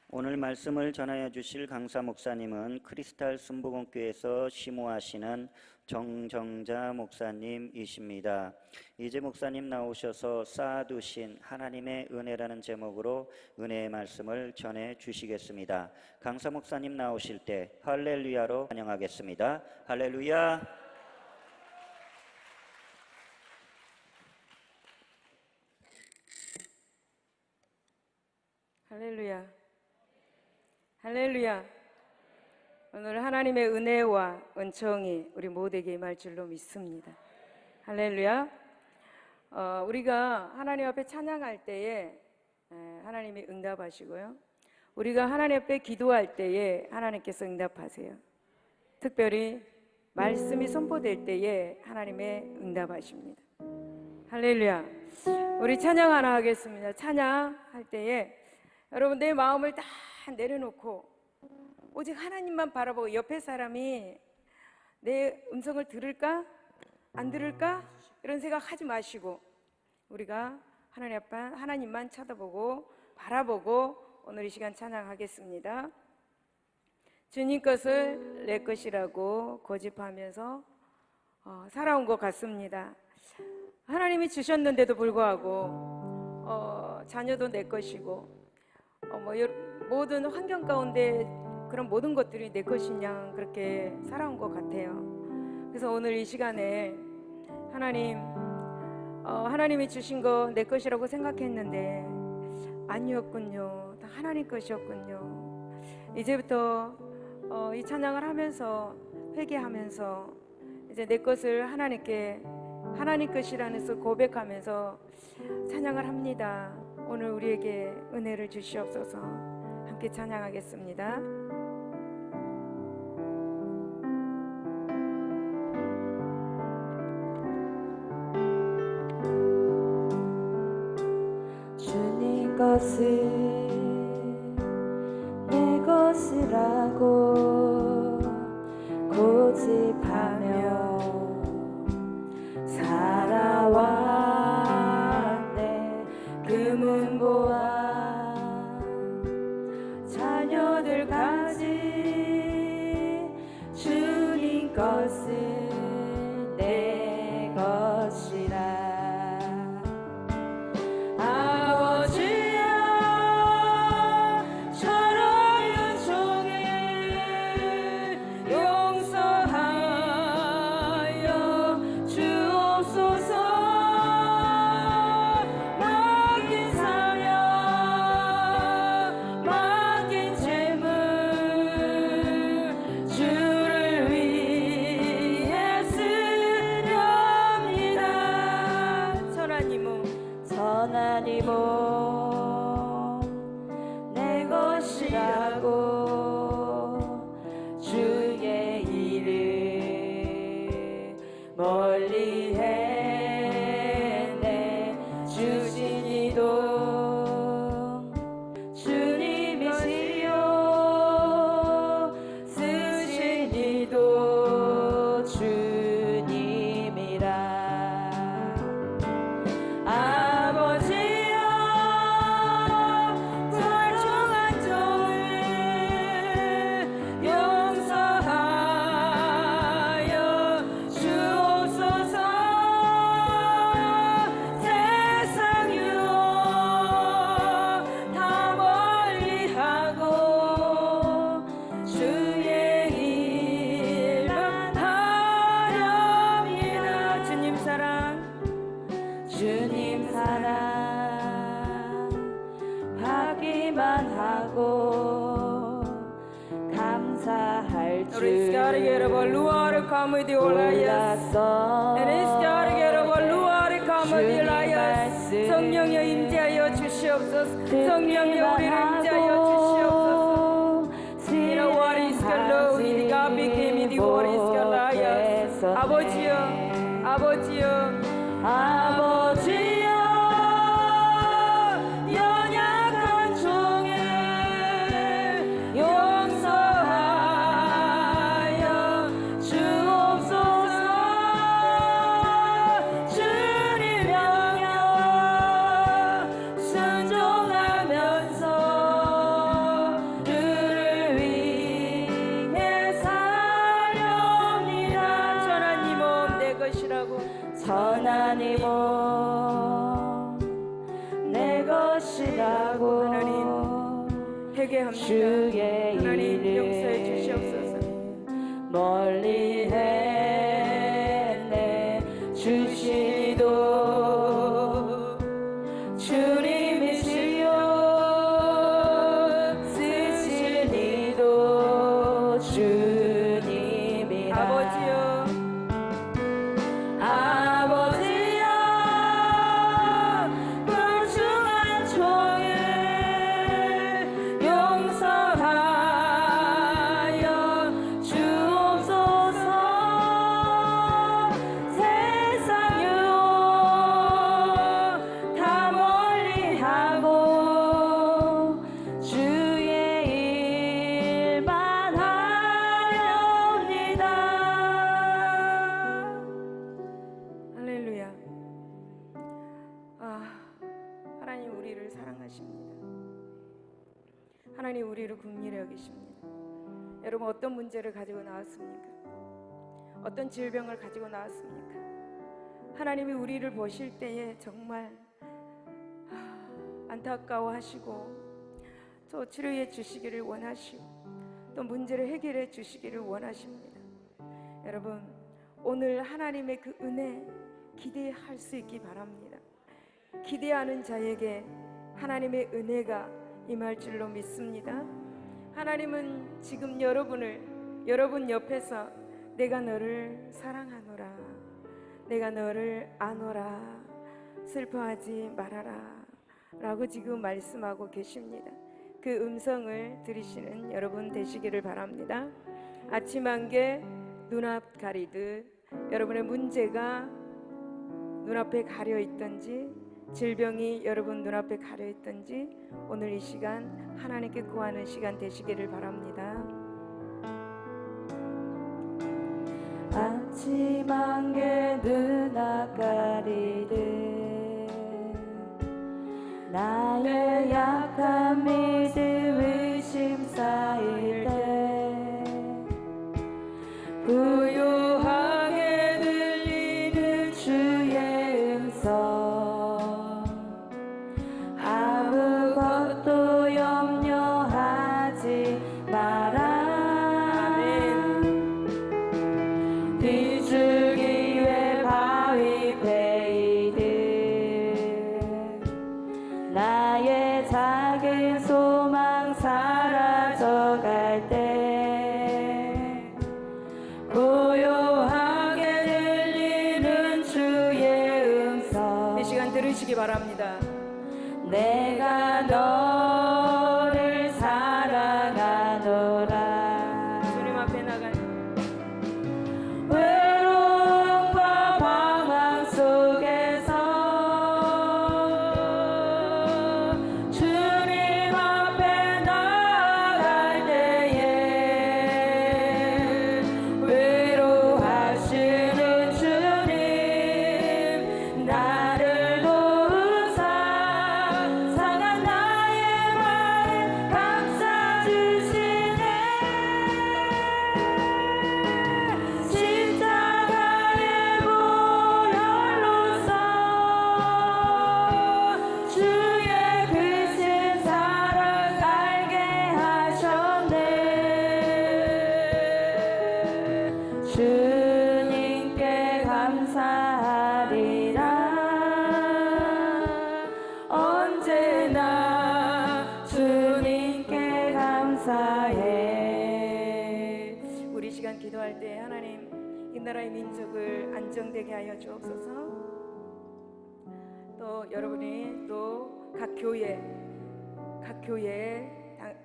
오늘 말씀을 전하여 주실 강사 목사님은 크리스탈 순복음교회에서 시무하시는 정정자 목사님이십니다. 이제 목사님 나오셔서 쌓아두신 하나님의 은혜라는 제목으로 은혜의 말씀을 전해 주시겠습니다. 강사 목사님 나오실 때 할렐루야로 환영하겠습니다. 할렐루야. 할렐루야. 할렐루야. 오늘 하나님의 은혜와 은총이 우리 모두에게 임할 줄로 믿습니다. 할렐루야. 우리가 하나님 앞에 찬양할 때에 하나님이 응답하시고요, 우리가 하나님 앞에 기도할 때에 하나님께서 응답하세요. 특별히 말씀이 선포될 때에 하나님의 응답하십니다. 할렐루야. 우리 찬양 하나 하겠습니다. 찬양할 때에 여러분 내 마음을 다 내려놓고 오직 하나님만 바라보고, 옆에 사람이 내 음성을 들을까 안 들을까 이런 생각하지 마시고 우리가 하나님 앞에 하나님만 쳐다보고 바라보고 오늘 이 시간 찬양하겠습니다. 주님 것을 내 것이라고 고집하면서 살아온 것 같습니다. 하나님이 주셨는데도 불구하고 자녀도 내 것이고 모든 환경 가운데 그런 모든 것들이 내 것이냐 그렇게 살아온 것 같아요. 그래서 오늘 이 시간에 하나님이 주신 거 내 것이라고 생각했는데 아니었군요. 다 하나님 것이었군요. 이제부터 이 찬양을 하면서 회개하면서 이제 내 것을 하나님께 하나님 것이라는 것을 고백하면서 찬양을 합니다. 오늘 우리에게 은혜를 주시옵소서. 함께 찬양하겠습니다. 주님 것을 내 것이라고 고집하며 살아왔네. 금은보화 자녀들까지 주님 것을 내 것이라. 내 것이라고 주의 일을 멀리 했네. 주신 이도 주님이시요 쓰신 이도 주님이라. 주님 사랑 받기만 하고 감사할 줄 몰랐어. 성령여 임재하여 주시옵소서. 성령여 우리를 임재하여 주시옵소서. 아버지여 아버지여 아버지여 연약한 종을 용서하여 주옵소서. 주를 명령 순종하면서 하시라고 회개합니다. 주의 하나님 일을 용서해 주시옵소서. 멀리 했네 주시도 주님이시여 쓰실 이도 주님이라 아버지여 아버지여 불중한 종을 용서하여 주옵소서 세상 유혹 다 멀리하고 주의 일만 하렵니다. 할렐루야. 하나님 우리를 사랑하십니다. 하나님 우리를 긍휼히 여기십니다. 여러분 어떤 문제를 가지고 나왔습니까? 어떤 질병을 가지고 나왔습니까? 하나님이 우리를 보실 때에 정말 안타까워하시고 또 치료해 주시기를 원하시고 또 문제를 해결해 주시기를 원하십니다. 여러분 오늘 하나님의 그 은혜 기대할 수 있기 바랍니다. 기대하는 자에게 하나님의 은혜가 임할 줄로 믿습니다. 하나님은 지금 여러분 옆에서 내가 너를 사랑하노라, 내가 너를 아노라, 슬퍼하지 말아라 라고 지금 말씀하고 계십니다. 그 음성을 들으시는 여러분 되시기를 바랍니다. 아침 안개 눈앞 가리듯 여러분의 문제가 눈앞에 가려 있든지 질병이 여러분 눈앞에 가려 있든지 오늘 이 시간 하나님께 구하는 시간 되시기를 바랍니다. 아침 안개 눈앞 가리듯 나의 약한 믿음 의심 쌓일 때 부요하게 들리는 주의 음성 아무것도 염려하지 마라. 비줄기에 바위 베이듯 나의 작은 소망 사라져갈 때 고요하게 들리는 주의 음성 이 시간 들으시기 바랍니다. 내가 너를 사랑하노라. 주님 앞에 나간 외로움과 방황 속에서 주님 앞에 나아갈 때에 외로워하시는 주님 나를 도우사 상한 나의 마음 감싸주시네. 십자가의 보혈로서 주의 크신 사랑 알게 하셨네. 주님께 감사하리라. 언제나 주님께 감사해. 우리 시간 기도할 때 하나님 이 나라의 민족을 안정되게 하여 주옵소서. 또 여러분이 또 각 교회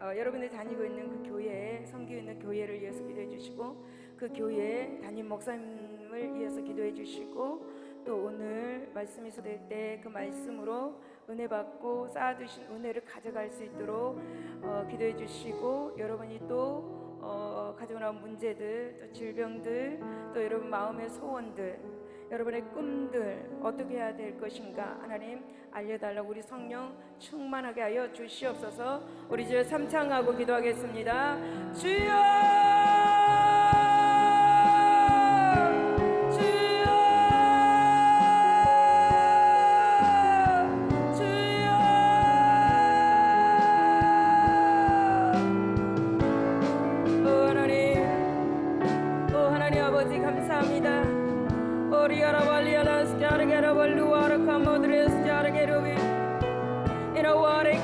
여러분이 다니고 있는 그 교회에 섬기고 있는 교회를 위해서 기도해 주시고 그 교회 담임 목사님을 위해서 기도해 주시고 또 오늘 말씀이 소될 때 그 말씀으로 은혜 받고 쌓아두신 은혜를 가져갈 수 있도록 기도해 주시고 여러분이 또 가지고 나온 문제들 또 질병들 또 여러분 마음의 소원들 여러분의 꿈들 어떻게 해야 될 것인가 하나님 알려달라고 우리 성령 충만하게 하여 주시옵소서. 우리 주여 삼창하고 기도하겠습니다. 주여 주여 주여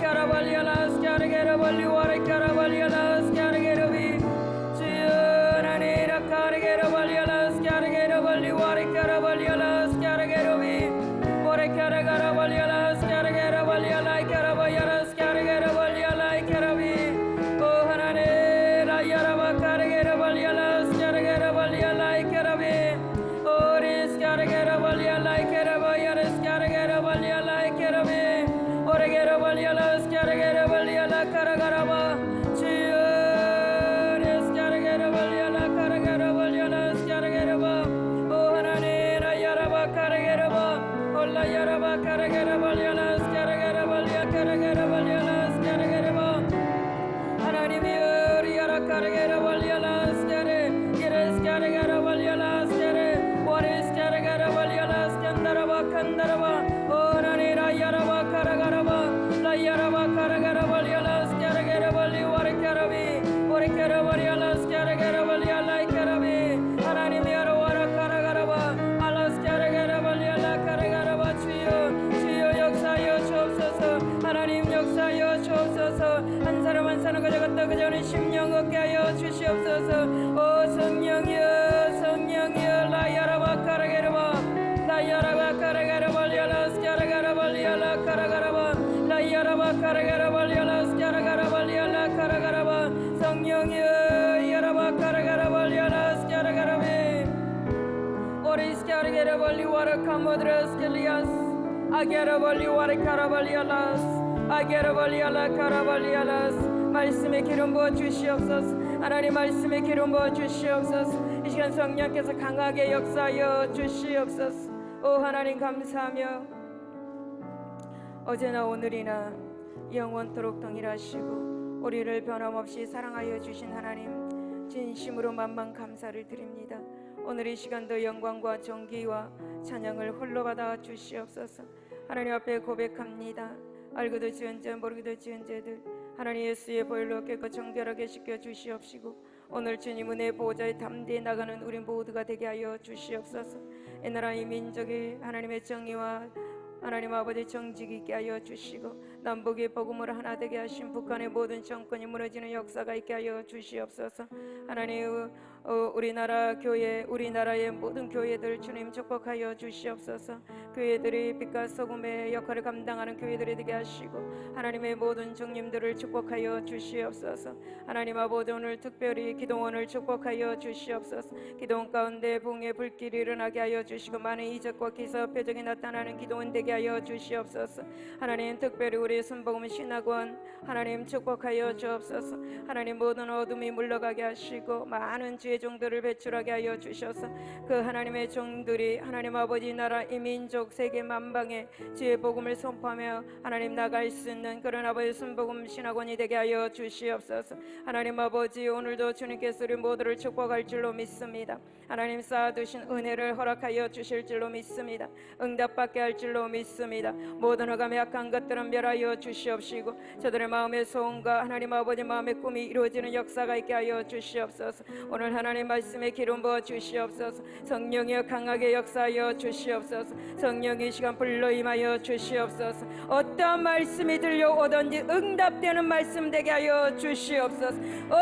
caraballialas, caragerabali, wara caraballialas, caragerabi. Nanira caragerabalialas, caragerabali, wara caraballialas, caragerabi. Wara caragerabalialas, caragerabalialai, carabayalas, caragerabalialai, carabi. Oh Hanane, la yaraba caragerabalialas, caragerabalialai, carabi. Oris caragerabalialai, carabayalas, caragerabalialai, carabi. Oregerabalyalas, caragerabalyala, caragaraba. Chiones, caragerabalyala, caragerabalyalas, carageraba. Oh Hananera, yaraba, carageraba. Ola yaraba, caragerabalyalas, caragerabalya, caragerabalyalas, carageraba. Hananimiyor, yara, caragerabalyalas, care. Yeres, caragerabalyalas, care. Waris, caragerabalyalas, candaraba, candaraba. Oh Nanera, yaraba, caragaraba. La yaraba, caragerabalialas, caragerabali, wara carabi. Wara carabalyalas, caragerabalyalai, carabi. 하나님 여러 와라 caragaraba. Alas, caragerabalyala, caragaraba. 주여 역사여 주옵소서. 하나님 역사여 주옵소서. 한 사람 한 사람 가져갔다 그 전에 심령 얻게 하여 주시옵소서. 오 성령이여 성령이여 라야라바 carageraba. 라야라바 caragerabalialas, caragerabaliala, caragaraba. 라야라바 caragerabalialas, caragerabaliala, caragaraba. 성령이여 야라바 caragerabalialas, caragerabi. Oris caragerabali, wara camadras, gelias. Agerabali, wara carabalialas. 아게르발리알라 카라발리알라스. 말씀의 기름 부어 주시옵소서. 하나님 말씀의 기름 부어 주시옵소서. 이 시간 성령께서 강하게 역사하여 주시옵소서. 오 하나님 감사하며 어제나 오늘이나 영원토록 동일하시고 우리를 변함없이 사랑하여 주신 하나님 진심으로 만만 감사를 드립니다. 오늘 이 시간도 영광과 존귀와 찬양을 홀로 받아 주시옵소서. 하나님 앞에 고백합니다. 알고도 지은 자 모르고도 지은 자들 하나님 예수의 보혈로 깨끗 정결하게 씻겨 주시옵시고 오늘 주님 은혜 보호자의 담대히 나가는 우리 모두가 되게 하여 주시옵소서. 이 나라 이 민족이 하나님의 정의와 하나님 아버지 정직이 있게 하여 주시고 남북의 복음으로 하나 되게 하신 북한의 모든 정권이 무너지는 역사가 있게 하여 주시옵소서. 하나님 우리나라 교회 우리나라의 모든 교회들 주님 축복하여 주시옵소서. 교회들이 빛과 소금의 역할을 감당하는 교회들이 되게 하시고 하나님의 모든 종님들을 축복하여 주시옵소서. 하나님 아버지 오늘 특별히 기도원을 축복하여 주시옵소서. 기도원 가운데 붕의 불길이 일어나게 하여 주시고 많은 이적과 기사 표적이 나타나는 기도원 되게 하여 주시옵소서. 하나님 특별히 우리 순복음 신학원 하나님 축복하여 주옵소서. 하나님 모든 어둠이 물러가게 하시고 많은 주의 종들을 배출하게 하여 주셔서 그 하나님의 종들이 하나님 아버지 나라 이민족 세계 만방에 주의 복음을 선포하며 하나님 나갈 수 있는 그런 아버지 순복음 신학원이 되게 하여 주시옵소서. 하나님 아버지 오늘도 주님께서 우리 모두를 축복할 줄로 믿습니다. 하나님 쌓아두신 은혜를 허락하여 주실 줄로 믿습니다. 응답받게 할 줄로 믿습니다. 모든 허감의 약한 것들은 멸하여 주시옵시고 저들의 마음의 소원과 하나님 아버지 마음의 꿈이 이루어지는 역사가 있게 하여 주시옵소서. 오늘 하나님 말씀에 기름 부어 주시옵소서. 성령이여 강하게 역사하여 주시옵소서. 성령이 시간 불러 임하여 주시옵소서. 어떠한 말씀이 들려오든지 응답되는 말씀 되게 하여 주시옵소서. 오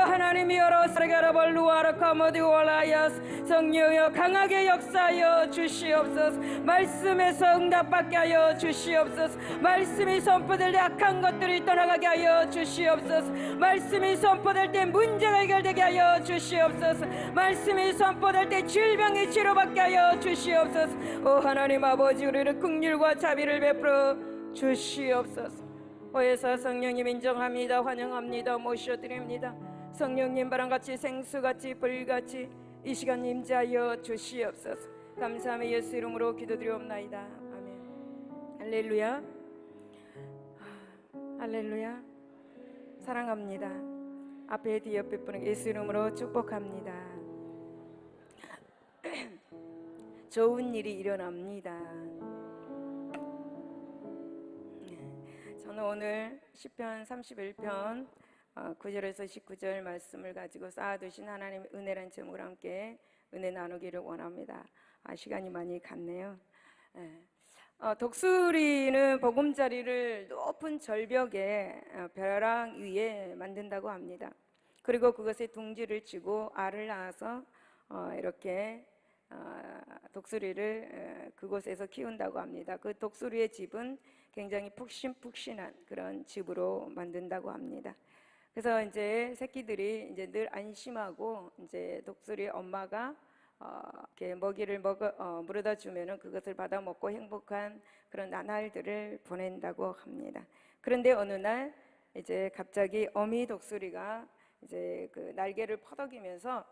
하나님이여 사르가라발루아라 카모디오라야스 성령이여 강하게 역사하여 주시옵소서. 말씀에서 응답받게 하여 주시옵소서. 말씀이 선포될 때 악한 것들이 떠나가게 하여 주시옵소서. 말씀이 선포될 때 문제가 해결되게 하여 주시옵소서. 말씀이 선포될 때 질병이 치료받게 하여 주시옵소서. 오 하나님 아버지 우리를 긍휼과 자비를 베풀어 주시옵소서. 오해사 성령님 인정합니다. 환영합니다. 모셔드립니다. 성령님 바람같이 생수같이 불같이 이 시간 임재하여 주시옵소서. 감사하며 예수 이름으로 기도드리옵나이다. 아멘. 할렐루야. 할렐루야. 사랑합니다. 앞에 뒤 옆에 분에게 예수 이름으로 축복합니다. 좋은 일이 일어납니다. 저는 오늘 시편 31편 9절에서 19절 말씀을 가지고 쌓아두신 하나님의 은혜라는 제목으로 함께 은혜 나누기를 원합니다. 시간이 많이 갔네요. 독수리는 보금자리를 높은 절벽에 벼랑 위에 만든다고 합니다. 그리고 그것에 둥지를 치고 알을 낳아서 이렇게 독수리를 그곳에서 키운다고 합니다. 그 독수리의 집은 굉장히 푹신푹신한 그런 집으로 만든다고 합니다. 그래서 이제 새끼들이 이제 늘 안심하고 이제 독수리 엄마가 이렇게 먹이를 물어다 주면은 그것을 받아 먹고 행복한 그런 나날들을 보낸다고 합니다. 그런데 어느 날 이제 갑자기 어미 독수리가 이제 그 날개를 퍼덕이면서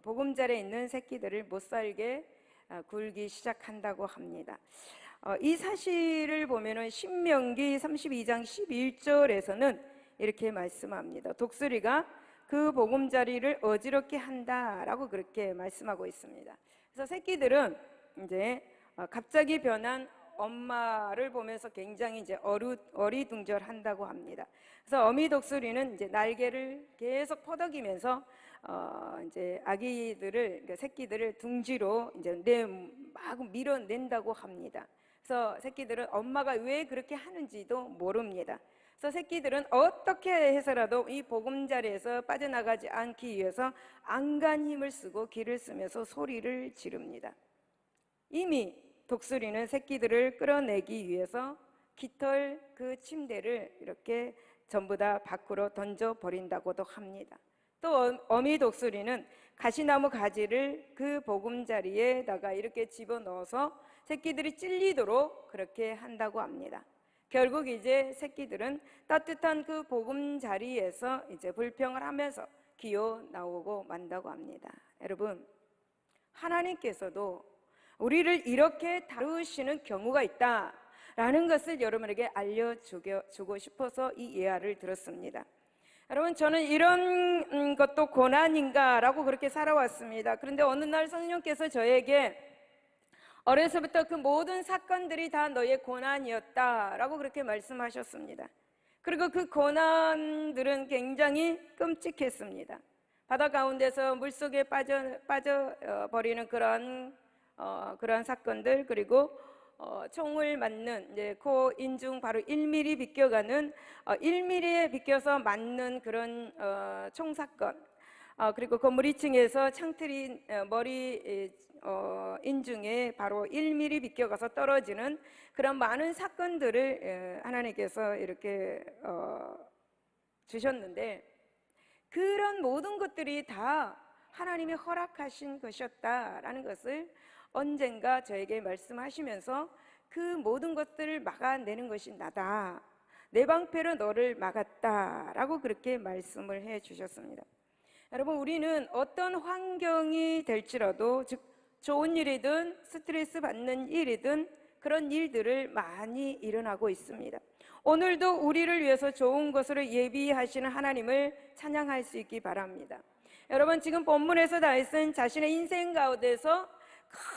보금자리에 있는 새끼들을 못 살게 굴기 시작한다고 합니다. 이 사실을 보면은 신명기 32장 11절에서는 이렇게 말씀합니다. 독수리가 그 보금자리를 어지럽게 한다라고 그렇게 말씀하고 있습니다. 그래서 새끼들은 이제 갑자기 변한 엄마를 보면서 굉장히 이제 어리둥절한다고 합니다. 그래서 어미 독수리는 이제 날개를 계속 퍼덕이면서 이제 아기들을, 그러니까 새끼들을 둥지로 이제 막 밀어낸다고 합니다. 그래서 새끼들은 엄마가 왜 그렇게 하는지도 모릅니다. 그래서 새끼들은 어떻게 해서라도 이 보금자리에서 빠져나가지 않기 위해서 안간 힘을 쓰고 기를 쓰면서 소리를 지릅니다. 이미 독수리는 새끼들을 끌어내기 위해서 깃털 그 침대를 이렇게 전부 다 밖으로 던져버린다고도 합니다. 또 어미 독수리는 가시나무 가지를 그 보금자리에다가 이렇게 집어넣어서 새끼들이 찔리도록 그렇게 한다고 합니다. 결국 이제 새끼들은 따뜻한 그 보금자리에서 이제 불평을 하면서 기어 나오고 만다고 합니다. 여러분, 하나님께서도 우리를 이렇게 다루시는 경우가 있다라는 것을 여러분에게 알려주고 싶어서 이 예화를 들었습니다. 여러분, 저는 이런 것도 고난인가라고 그렇게 살아왔습니다. 그런데 어느 날 성령께서 저에게 어려서부터 그 모든 사건들이 다 너의 고난이었다라고 그렇게 말씀하셨습니다. 그리고 그 고난들은 굉장히 끔찍했습니다. 바다 가운데서 물속에 빠져버리는 그런 사건들, 그리고 총을 맞는 이제 코 인중 바로 1mm 비껴가는 1mm에 비껴서 맞는 그런 총 사건, 그리고 건물 2층에서 창틀이 머리 인중에 바로 1mm 비껴가서 떨어지는 그런 많은 사건들을 하나님께서 이렇게 주셨는데, 그런 모든 것들이 다 하나님이 허락하신 것이었다라는 것을 언젠가 저에게 말씀하시면서 그 모든 것들을 막아내는 것이 나다, 내 방패로 너를 막았다라고 그렇게 말씀을 해 주셨습니다. 여러분, 우리는 어떤 환경이 될지라도, 즉 좋은 일이든 스트레스 받는 일이든 그런 일들을 많이 일어나고 있습니다. 오늘도 우리를 위해서 좋은 것으로 예비하시는 하나님을 찬양할 수 있기 바랍니다. 여러분, 지금 본문에서 다윗은 자신의 인생 가운데서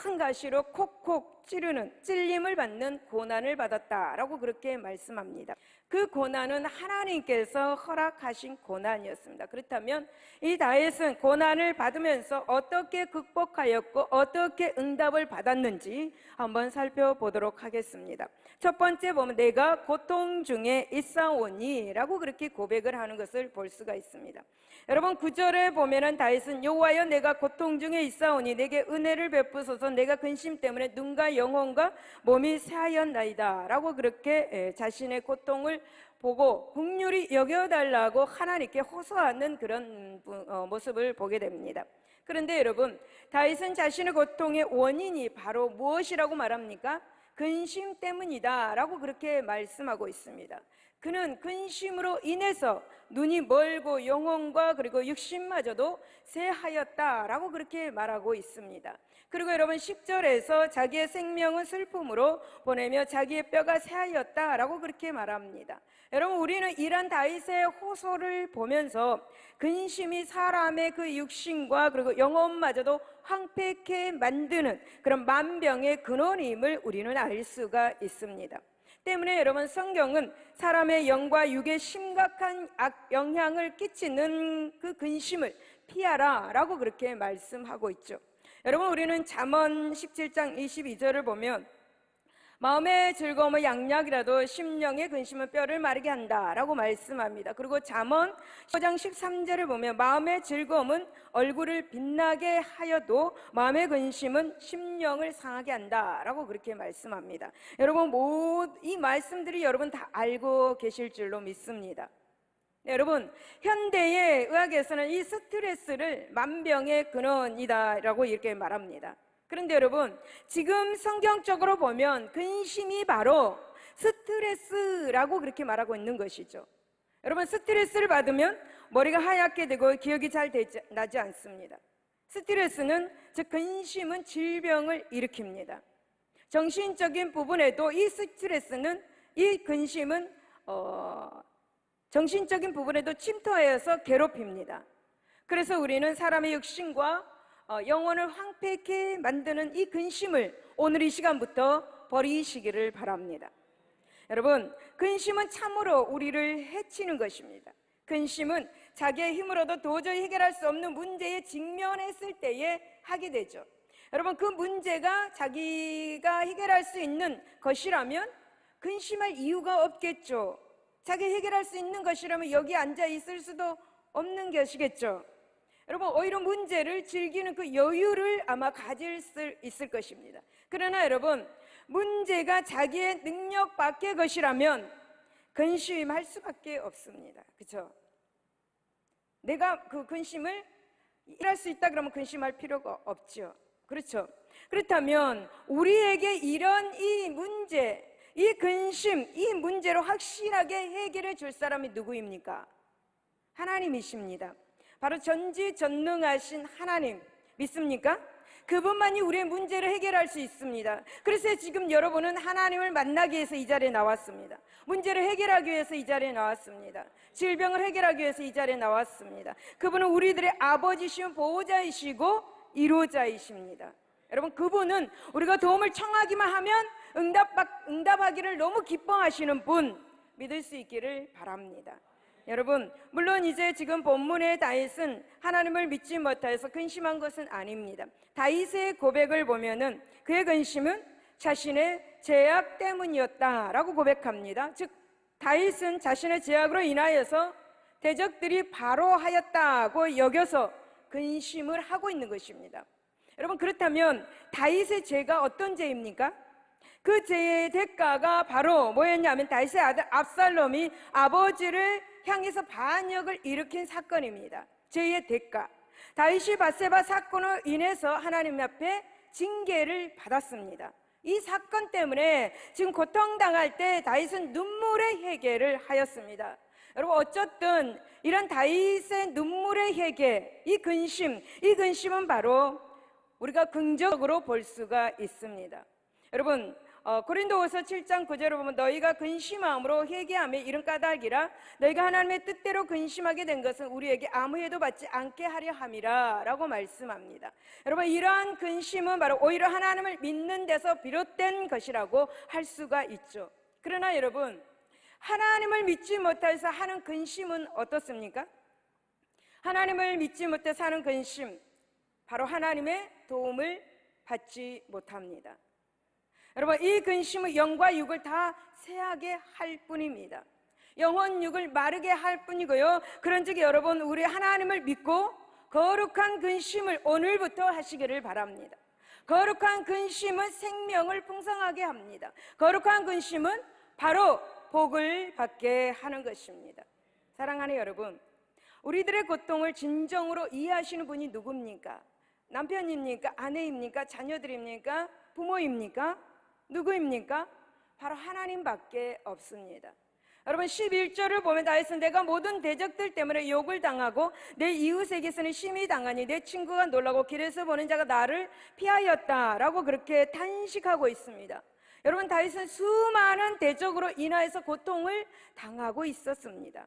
큰 가시로 콕콕 찌르는, 찔림을 받는 고난을 받았다라고 그렇게 말씀합니다. 그 고난은 하나님께서 허락하신 고난이었습니다. 그렇다면 이 다윗은 고난을 받으면서 어떻게 극복하였고 어떻게 응답을 받았는지 한번 살펴보도록 하겠습니다. 첫 번째 보면 내가 고통 중에 있사오니 라고 그렇게 고백을 하는 것을 볼 수가 있습니다. 여러분, 9절에 보면은 다윗은 여호와여 내가 고통 중에 있사오니 내게 은혜를 베푸소서, 내가 근심 때문에 눈과 영혼과 몸이 쇠하였나이다 라고 그렇게 자신의 고통을 보고 긍휼히 여겨달라고 하나님께 호소하는 그런 모습을 보게 됩니다. 그런데 여러분, 다윗은 자신의 고통의 원인이 바로 무엇이라고 말합니까? 근심 때문이다 라고 그렇게 말씀하고 있습니다. 그는 근심으로 인해서 눈이 멀고 영혼과 그리고 육신마저도 쇠하였다라고 그렇게 말하고 있습니다. 그리고 여러분, 10절에서 자기의 생명은 슬픔으로 보내며 자기의 뼈가 쇠하였다라고 그렇게 말합니다. 여러분, 우리는 이런 다윗의 호소를 보면서 근심이 사람의 그 육신과 그리고 영혼마저도 황폐케 만드는 그런 만병의 근원임을 우리는 알 수가 있습니다. 때문에 여러분, 성경은 사람의 영과 육에 심각한 영향을 끼치는 그 근심을 피하라 라고 그렇게 말씀하고 있죠. 여러분, 우리는 잠언 17장 22절을 보면 마음의 즐거움은 양약이라도 심령의 근심은 뼈를 마르게 한다라고 말씀합니다. 그리고 잠언 5장 13절을 보면 마음의 즐거움은 얼굴을 빛나게 하여도 마음의 근심은 심령을 상하게 한다라고 그렇게 말씀합니다. 여러분, 이 말씀들이 여러분 다 알고 계실 줄로 믿습니다. 네, 여러분, 현대의 의학에서는 이 스트레스를 만병의 근원이다라고 이렇게 말합니다. 그런데 여러분, 지금 성경적으로 보면 근심이 바로 스트레스라고 그렇게 말하고 있는 것이죠. 여러분, 스트레스를 받으면 머리가 하얗게 되고 기억이 잘 나지 않습니다. 스트레스는, 즉 근심은 질병을 일으킵니다. 정신적인 부분에도 이 스트레스는, 이 근심은 정신적인 부분에도 침투하여서 괴롭힙니다. 그래서 우리는 사람의 육신과 영혼을 황폐케 만드는 이 근심을 오늘 이 시간부터 버리시기를 바랍니다. 여러분, 근심은 참으로 우리를 해치는 것입니다. 근심은 자기의 힘으로도 도저히 해결할 수 없는 문제에 직면했을 때에 하게 되죠. 여러분, 그 문제가 자기가 해결할 수 있는 것이라면 근심할 이유가 없겠죠. 자기 해결할 수 있는 것이라면 여기 앉아 있을 수도 없는 것이겠죠. 여러분, 오히려 문제를 즐기는 그 여유를 아마 가질 수 있을 것입니다. 그러나 여러분, 문제가 자기의 능력 밖의 것이라면 근심할 수밖에 없습니다. 그렇죠? 내가 그 근심을 일할 수 있다 그러면 근심할 필요가 없죠. 그렇죠? 그렇다면 우리에게 이런 이 문제, 이 근심, 이 문제로 확실하게 해결해 줄 사람이 누구입니까? 하나님이십니다. 바로 전지전능하신 하나님 믿습니까? 그분만이 우리의 문제를 해결할 수 있습니다. 그래서 지금 여러분은 하나님을 만나기 위해서 이 자리에 나왔습니다. 문제를 해결하기 위해서 이 자리에 나왔습니다. 질병을 해결하기 위해서 이 자리에 나왔습니다. 그분은 우리들의 아버지시고 보호자이시고 이루자이십니다. 여러분, 그분은 우리가 도움을 청하기만 하면 응답하기를 너무 기뻐하시는 분 믿을 수 있기를 바랍니다. 여러분, 물론 이제 지금 본문의 다윗은 하나님을 믿지 못해서 근심한 것은 아닙니다. 다윗의 고백을 보면은 그의 근심은 자신의 죄악 때문이었다라고 고백합니다. 즉, 다윗은 자신의 죄악으로 인하여서 대적들이 바로 하였다고 여겨서 근심을 하고 있는 것입니다. 여러분, 그렇다면 다윗의 죄가 어떤 죄입니까? 그 죄의 대가가 바로 뭐였냐면 다윗의 아들 압살롬이 아버지를 향해서 반역을 일으킨 사건입니다. 죄의 대가. 다윗이 밧세바 사건으로 인해서 하나님 앞에 징계를 받았습니다. 이 사건 때문에 지금 고통당할 때 다윗은 눈물의 회개를 하였습니다. 여러분, 어쨌든 이런 다윗의 눈물의 회개, 이 근심은 바로 우리가 긍정적으로 볼 수가 있습니다. 여러분, 고린도후서 7장 9절을 보면 너희가 근심함으로 회개하며 이런 까닭이라 너희가 하나님의 뜻대로 근심하게 된 것은 우리에게 아무 해도 받지 않게 하려 함이라 라고 말씀합니다. 여러분, 이러한 근심은 바로 오히려 하나님을 믿는 데서 비롯된 것이라고 할 수가 있죠. 그러나 여러분, 하나님을 믿지 못해서 하는 근심은 어떻습니까? 하나님을 믿지 못해서 하는 근심, 바로 하나님의 도움을 받지 못합니다. 여러분, 이 근심은 영과 육을 다 쇠하게 할 뿐입니다. 영혼 육을 마르게 할 뿐이고요. 그런즉 여러분, 우리 하나님을 믿고 거룩한 근심을 오늘부터 하시기를 바랍니다. 거룩한 근심은 생명을 풍성하게 합니다. 거룩한 근심은 바로 복을 받게 하는 것입니다. 사랑하는 여러분, 우리들의 고통을 진정으로 이해하시는 분이 누굽니까? 남편입니까? 아내입니까? 자녀들입니까? 부모입니까? 누구입니까? 바로 하나님밖에 없습니다. 여러분, 11절을 보면 다윗은 내가 모든 대적들 때문에 욕을 당하고 내 이웃에게서는 심히 당하니 내 친구가 놀라고 길에서 보는 자가 나를 피하였다라고 그렇게 탄식하고 있습니다. 여러분, 다윗은 수많은 대적으로 인하여서 고통을 당하고 있었습니다.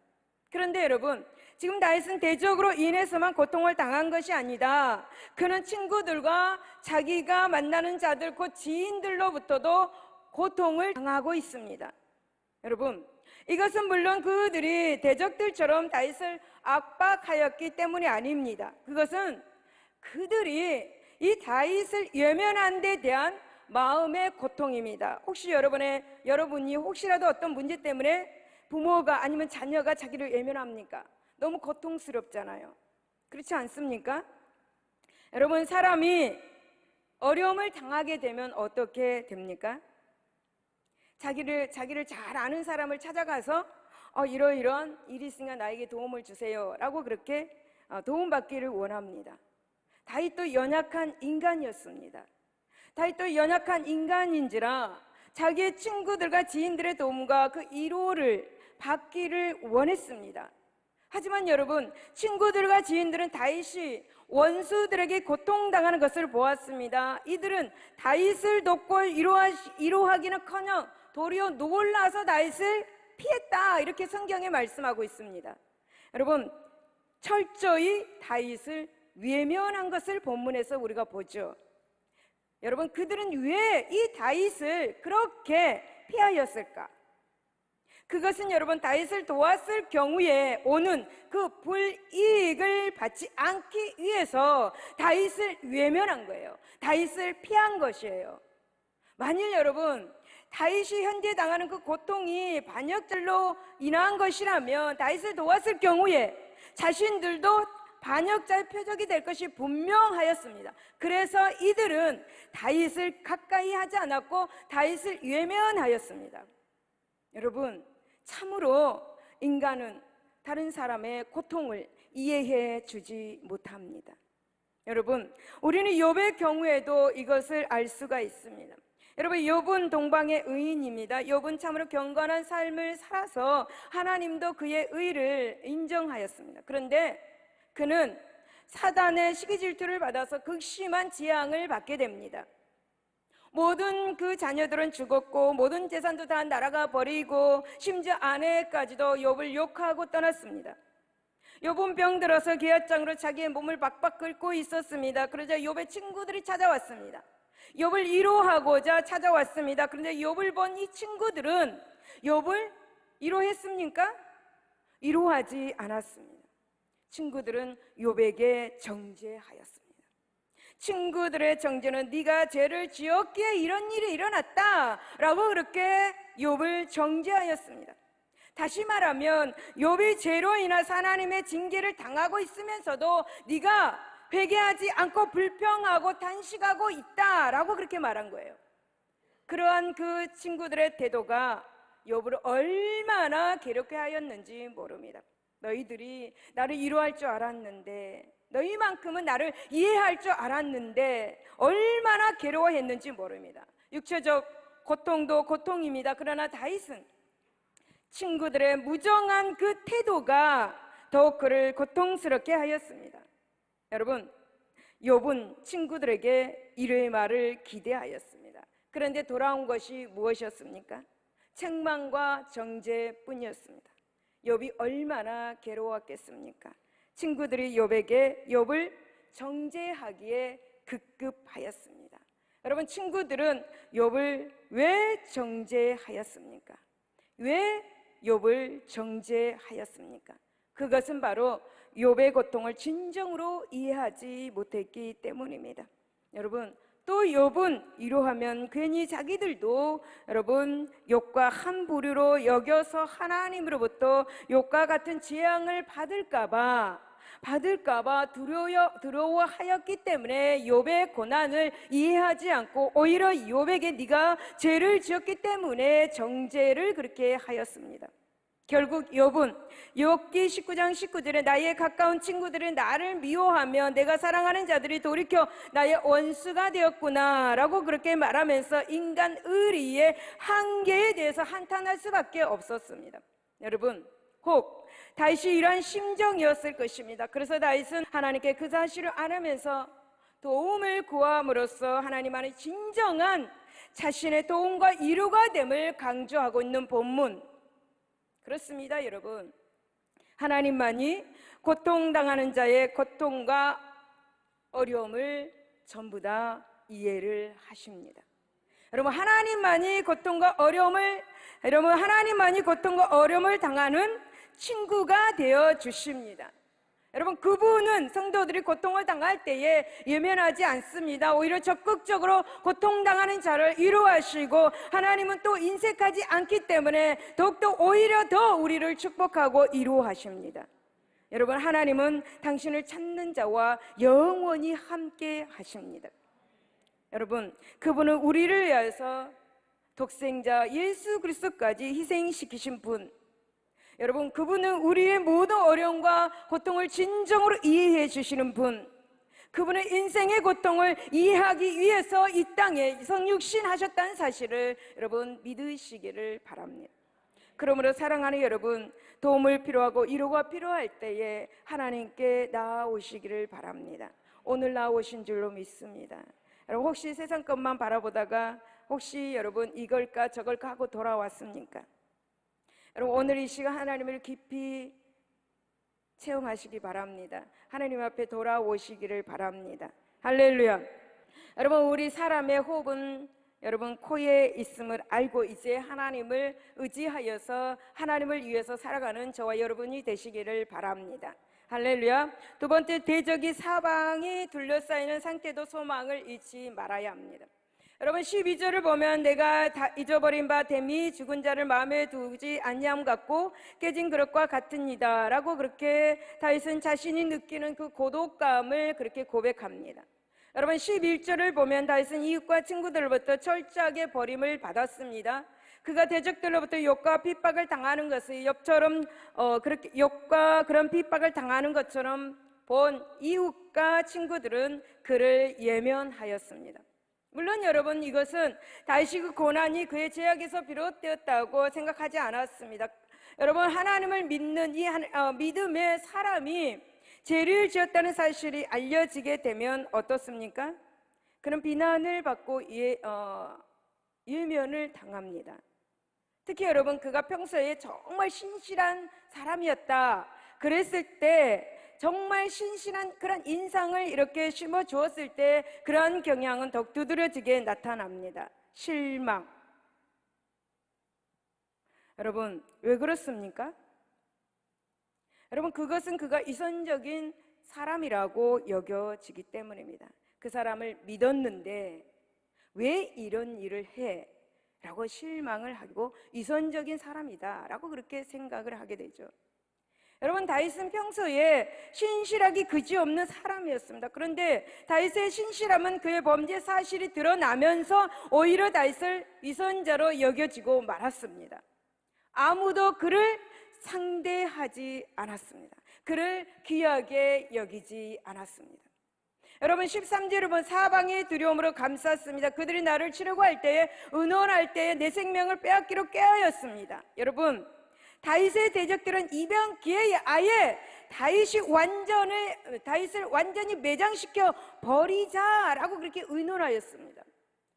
그런데 여러분, 지금 다윗은 대적으로 인해서만 고통을 당한 것이 아니다. 그는 친구들과 자기가 만나는 자들, 곧 지인들로부터도 고통을 당하고 있습니다. 여러분, 이것은 물론 그들이 대적들처럼 다윗을 압박하였기 때문이 아닙니다. 그것은 그들이 이 다윗을 외면한 데 대한 마음의 고통입니다. 혹시 여러분이 혹시라도 어떤 문제 때문에 부모가 아니면 자녀가 자기를 외면합니까? 너무 고통스럽잖아요. 그렇지 않습니까? 여러분, 사람이 어려움을 당하게 되면 어떻게 됩니까? 자기를 잘 아는 사람을 찾아가서 이러이러한 일이 있으니까 나에게 도움을 주세요 라고 그렇게 도움받기를 원합니다. 다윗도 연약한 인간이었습니다. 다윗도 연약한 인간인지라 자기의 친구들과 지인들의 도움과 그 위로를 받기를 원했습니다. 하지만 여러분, 친구들과 지인들은 다윗이 원수들에게 고통당하는 것을 보았습니다. 이들은 다윗을 돕고 위로하기는커녕 도리어 놀라서 다윗을 피했다, 이렇게 성경에 말씀하고 있습니다. 여러분, 철저히 다윗을 외면한 것을 본문에서 우리가 보죠. 여러분, 그들은 왜 이 다윗을 그렇게 피하였을까? 그것은 여러분, 다윗을 도왔을 경우에 오는 그 불이익을 받지 않기 위해서 다윗을 외면한 거예요. 다윗을 피한 것이에요. 만일 여러분, 다윗이 현재 당하는 그 고통이 반역죄로 인한 것이라면 다윗을 도왔을 경우에 자신들도 반역자의 표적이 될 것이 분명하였습니다. 그래서 이들은 다윗을 가까이 하지 않았고 다윗을 외면하였습니다. 여러분, 참으로 인간은 다른 사람의 고통을 이해해 주지 못합니다. 여러분, 우리는 욥의 경우에도 이것을 알 수가 있습니다. 여러분, 욥은 동방의 의인입니다. 욥은 참으로 경건한 삶을 살아서 하나님도 그의 의를 인정하였습니다. 그런데 그는 사단의 시기 질투를 받아서 극심한 재앙을 받게 됩니다. 모든 그 자녀들은 죽었고 모든 재산도 다 날아가 버리고 심지어 아내까지도 욥을 욕하고 떠났습니다. 욥은 병들어서 계약장으로 자기의 몸을 박박 긁고 있었습니다. 그러자 욥의 친구들이 찾아왔습니다. 욥을 위로하고자 찾아왔습니다. 그런데 욥을 본 이 친구들은 욥을 위로했습니까? 위로하지 않았습니다. 친구들은 욥에게 정죄하였습니다. 친구들의 정죄는 네가 죄를 지었기에 이런 일이 일어났다 라고 그렇게 욥을 정죄하였습니다. 다시 말하면 욥이 죄로 인해서 하나님의 징계를 당하고 있으면서도 네가 회개하지 않고 불평하고 단식하고 있다라고 그렇게 말한 거예요. 그러한 그 친구들의 태도가 욥을 얼마나 괴롭게 하였는지 모릅니다. 너희들이 나를 위로할 줄 알았는데, 너희만큼은 나를 이해할 줄 알았는데 얼마나 괴로워했는지 모릅니다. 육체적 고통도 고통입니다. 그러나 다윗은 친구들의 무정한 그 태도가 더욱 그를 고통스럽게 하였습니다. 여러분, 욥은 친구들에게 위로의 말을 기대하였습니다. 그런데 돌아온 것이 무엇이었습니까? 책망과 정죄뿐이었습니다. 욥이 얼마나 괴로웠겠습니까? 친구들이 욥을 정죄하기에 급급하였습니다. 여러분, 친구들은 욥을 왜 정죄하였습니까? 왜 욥을 정죄하였습니까? 그것은 바로 욥의 고통을 진정으로 이해하지 못했기 때문입니다. 여러분, 또 욥은 위로하면 괜히 자기들도 여러분 욥과 한 부류로 여겨서 하나님으로부터 욥과 같은 재앙을 받을까봐 두려워하였기 때문에 욥의 고난을 이해하지 않고 오히려 욥에게 네가 죄를 지었기 때문에 정죄를 그렇게 하였습니다. 결국 욥은 욥기 19장 19절에 나의 가까운 친구들이 나를 미워하며 내가 사랑하는 자들이 돌이켜 나의 원수가 되었구나 라고 그렇게 말하면서 인간 의리의 한계에 대해서 한탄할 수밖에 없었습니다. 여러분, 혹 다윗이 이러한 심정이었을 것입니다. 그래서 다윗은 하나님께 그 사실을 알으면서 도움을 구함으로써 하나님 안에 진정한 자신의 도움과 위로가 됨을 강조하고 있는 본문. 그렇습니다, 여러분. 하나님만이 고통당하는 자의 고통과 어려움을 전부 다 이해를 하십니다. 여러분, 하나님만이 고통과 어려움을 당하는 친구가 되어 주십니다. 여러분, 그분은 성도들이 고통을 당할 때에 예면하지 않습니다. 오히려 적극적으로 고통당하는 자를 위로하시고, 하나님은 또 인색하지 않기 때문에 더욱더 오히려 더 우리를 축복하고 위로하십니다. 여러분, 하나님은 당신을 찾는 자와 영원히 함께 하십니다. 여러분, 그분은 우리를 위해서 독생자 예수 그리스도까지 희생시키신 분, 여러분, 그분은 우리의 모든 어려움과 고통을 진정으로 이해해 주시는 분, 그분은 인생의 고통을 이해하기 위해서 이 땅에 성육신 하셨다는 사실을 여러분 믿으시기를 바랍니다. 그러므로 사랑하는 여러분, 도움을 필요하고 위로가 필요할 때에 하나님께 나아오시기를 바랍니다. 오늘 나아오신 줄로 믿습니다. 여러분, 혹시 세상 것만 바라보다가 혹시 여러분 이걸까 저걸까 하고 돌아왔습니까? 여러분, 오늘 이 시간 하나님을 깊이 체험하시기 바랍니다. 하나님 앞에 돌아오시기를 바랍니다. 할렐루야. 여러분, 우리 사람의 호흡은 여러분 코에 있음을 알고 이제 하나님을 의지하여서 하나님을 위해서 살아가는 저와 여러분이 되시기를 바랍니다. 할렐루야. 두 번째, 대적이 사방이 둘러싸이는 상태도 소망을 잃지 말아야 합니다. 여러분, 12절을 보면 내가 다 잊어버린 바 됨이 죽은 자를 마음에 두지 아니함 같고 깨진 그릇과 같으니라 라고 그렇게 다윗은 자신이 느끼는 그 고독감을 그렇게 고백합니다. 여러분, 11절을 보면 다윗은 이웃과 친구들로부터 철저하게 버림을 받았습니다. 그가 대적들로부터 욕과 핍박을 당하는 것을 그렇게 욕과 그런 핍박을 당하는 것처럼 본 이웃과 친구들은 그를 예면하였습니다. 물론 여러분, 이것은 다윗이 그 고난이 그의 죄악에서 비롯되었다고 생각하지 않았습니다. 여러분, 하나님을 믿는 이 믿음의 사람이 죄를 지었다는 사실이 알려지게 되면 어떻습니까? 그는 비난을 받고 예면을 당합니다. 특히 여러분, 그가 평소에 정말 신실한 사람이었다 그랬을 때, 정말 신실한 그런 인상을 이렇게 심어 주었을 때 그러한 경향은 더욱 두드러지게 나타납니다. 실망. 여러분, 왜 그렇습니까? 여러분, 그것은 그가 이선적인 사람이라고 여겨지기 때문입니다. 그 사람을 믿었는데 왜 이런 일을 해? 라고 실망을 하고 이선적인 사람이다 라고 그렇게 생각을 하게 되죠. 여러분, 다윗은 평소에 신실하기 그지없는 사람이었습니다. 그런데 다윗의 신실함은 그의 범죄 사실이 드러나면서 오히려 다윗을 위선자로 여겨지고 말았습니다. 아무도 그를 상대하지 않았습니다. 그를 귀하게 여기지 않았습니다. 여러분, 13절을 보면 사방의 두려움으로 감쌌습니다. 그들이 나를 치려고 할 때에, 의논할 때에 내 생명을 빼앗기로 꾀하였습니다. 여러분, 다윗의 대적들은 이번 기회에 아예 다윗을 완전히 매장시켜 버리자라고 그렇게 의논하였습니다.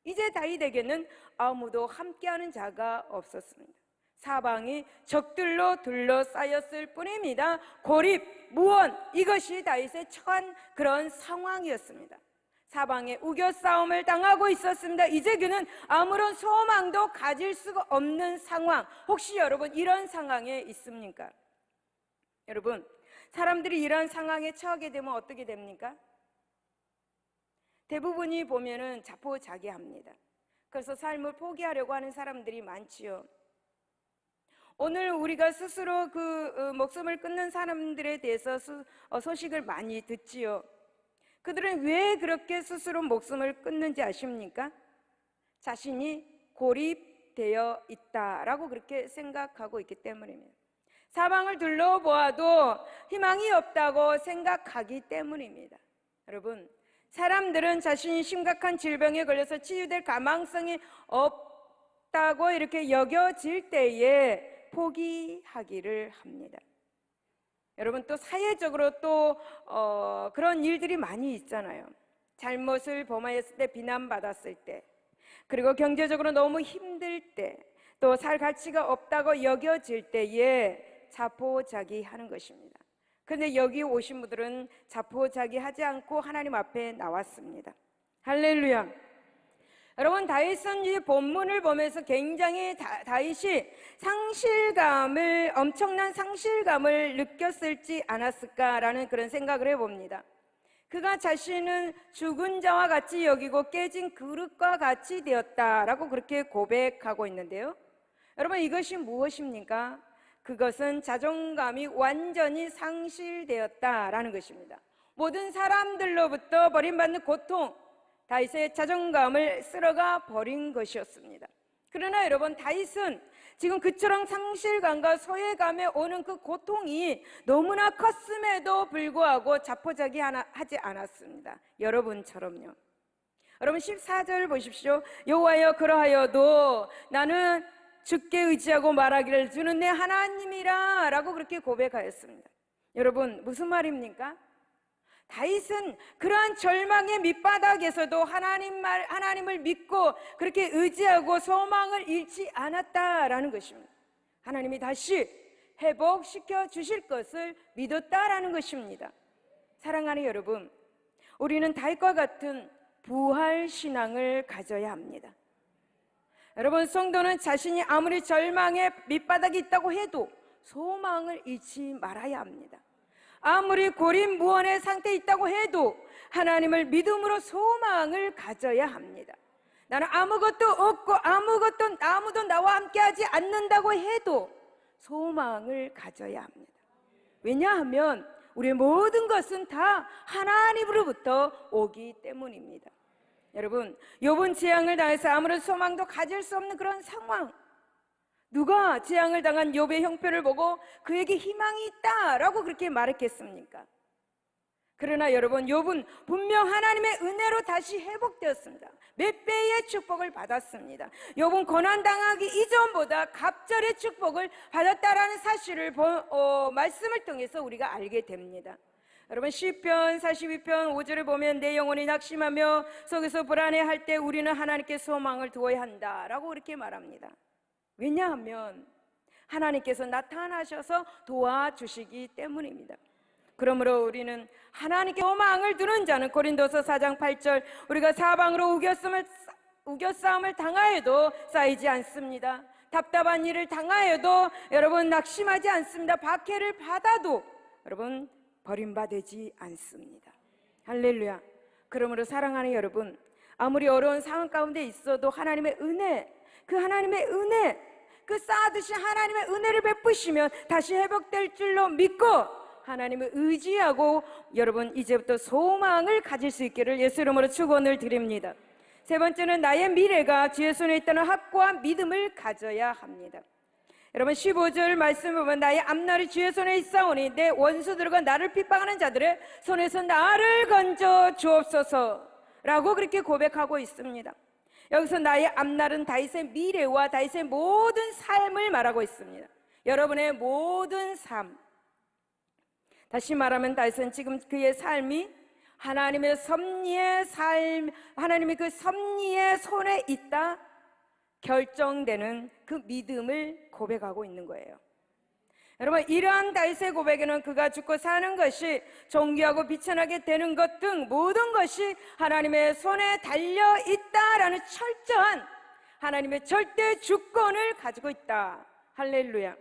이제 다윗에게는 아무도 함께하는 자가 없었습니다. 사방이 적들로 둘러싸였을 뿐입니다. 고립, 무원, 이것이 다윗의 처한 그런 상황이었습니다. 사방에 우겨싸움을 당하고 있었습니다. 이제 그는 아무런 소망도 가질 수가 없는 상황. 혹시 여러분 이런 상황에 있습니까? 여러분, 사람들이 이런 상황에 처하게 되면 어떻게 됩니까? 대부분이 보면은 자포자기합니다. 그래서 삶을 포기하려고 하는 사람들이 많지요. 오늘 우리가 스스로 목숨을 끊는 사람들에 대해서 소식을 많이 듣지요. 그들은 왜 그렇게 스스로 목숨을 끊는지 아십니까? 자신이 고립되어 있다라고 그렇게 생각하고 있기 때문입니다. 사방을 둘러보아도 희망이 없다고 생각하기 때문입니다. 여러분, 사람들은 자신이 심각한 질병에 걸려서 치유될 가망성이 없다고 이렇게 여겨질 때에 포기하기를 합니다. 여러분, 또 사회적으로 또 그런 일들이 많이 있잖아요. 잘못을 범하였을 때 비난받았을 때, 그리고 경제적으로 너무 힘들 때, 또 살 가치가 없다고 여겨질 때에 자포자기하는 것입니다. 그런데 여기 오신 분들은 자포자기하지 않고 하나님 앞에 나왔습니다. 할렐루야. 여러분, 다윗은 이 본문을 보면서 굉장히 다윗이 엄청난 상실감을 느꼈을지 않았을까라는 그런 생각을 해봅니다. 그가 자신은 죽은 자와 같이 여기고 깨진 그릇과 같이 되었다라고 그렇게 고백하고 있는데요. 여러분, 이것이 무엇입니까? 그것은 자존감이 완전히 상실되었다라는 것입니다. 모든 사람들로부터 버림받는 고통, 다윗의 자존감을 쓸어가 버린 것이었습니다. 그러나 여러분, 다윗은 지금 그처럼 상실감과 소외감에 오는 그 고통이 너무나 컸음에도 불구하고 자포자기하지 않았습니다. 여러분처럼요. 여러분, 14절 보십시오. 여호와여, 그러하여도 나는 주께 의지하고 말하기를 주는 내 하나님이라 라고 그렇게 고백하였습니다. 여러분, 무슨 말입니까? 다윗은 그러한 절망의 밑바닥에서도 하나님을 믿고 그렇게 의지하고 소망을 잃지 않았다라는 것입니다. 하나님이 다시 회복시켜 주실 것을 믿었다라는 것입니다. 사랑하는 여러분, 우리는 다윗과 같은 부활 신앙을 가져야 합니다. 여러분, 성도는 자신이 아무리 절망의 밑바닥이 있다고 해도 소망을 잃지 말아야 합니다. 아무리 고립무원의 상태에 있다고 해도 하나님을 믿음으로 소망을 가져야 합니다. 나는 아무것도 없고 아무도 나와 함께하지 않는다고 해도 소망을 가져야 합니다. 왜냐하면 우리의 모든 것은 다 하나님으로부터 오기 때문입니다. 여러분, 욥은 재앙을 당해서 아무런 소망도 가질 수 없는 그런 상황, 누가 재앙을 당한 욥의 형편을 보고 그에게 희망이 있다라고 그렇게 말했겠습니까? 그러나 여러분, 욥은 분명 하나님의 은혜로 다시 회복되었습니다. 몇 배의 축복을 받았습니다. 욥은 고난당하기 이전보다 갑절의 축복을 받았다라는 사실을 말씀을 통해서 우리가 알게 됩니다. 여러분, 시편 42편 5절을 보면 내 영혼이 낙심하며 속에서 불안해할 때 우리는 하나님께 소망을 두어야 한다라고 그렇게 말합니다. 왜냐하면 하나님께서 나타나셔서 도와주시기 때문입니다. 그러므로 우리는 하나님께 소망을 두는 자는 고린도서 4장 8절 우리가 사방으로 우겨싸움을 당하여도 쌓이지 않습니다. 답답한 일을 당하여도 여러분 낙심하지 않습니다. 박해를 받아도 여러분 버림받지 않습니다. 할렐루야. 그러므로 사랑하는 여러분, 아무리 어려운 상황 가운데 있어도 하나님의 은혜, 그 쌓아두신 하나님의 은혜를 베푸시면 다시 회복될 줄로 믿고 하나님을 의지하고 여러분 이제부터 소망을 가질 수 있기를 예수 이름으로 축원을 드립니다. 세 번째는 나의 미래가 주의 손에 있다는 확고한 믿음을 가져야 합니다. 여러분, 15절 말씀을 보면 나의 앞날이 주의 손에 있사오니 내 원수들과 나를 핍박하는 자들의 손에서 나를 건져 주옵소서 라고 그렇게 고백하고 있습니다. 여기서 나의 앞날은 다윗의 미래와 다윗의 모든 삶을 말하고 있습니다. 여러분의 모든 삶, 다시 말하면 다윗은 지금 그의 삶이 하나님의 섭리의 삶, 하나님의 그 섭리의 손에 있다 결정되는 그 믿음을 고백하고 있는 거예요. 여러분, 이러한 다윗의 고백에는 그가 죽고 사는 것이 존귀하고 비천하게 되는 것 등 모든 것이 하나님의 손에 달려있다라는 철저한 하나님의 절대 주권을 가지고 있다. 할렐루야.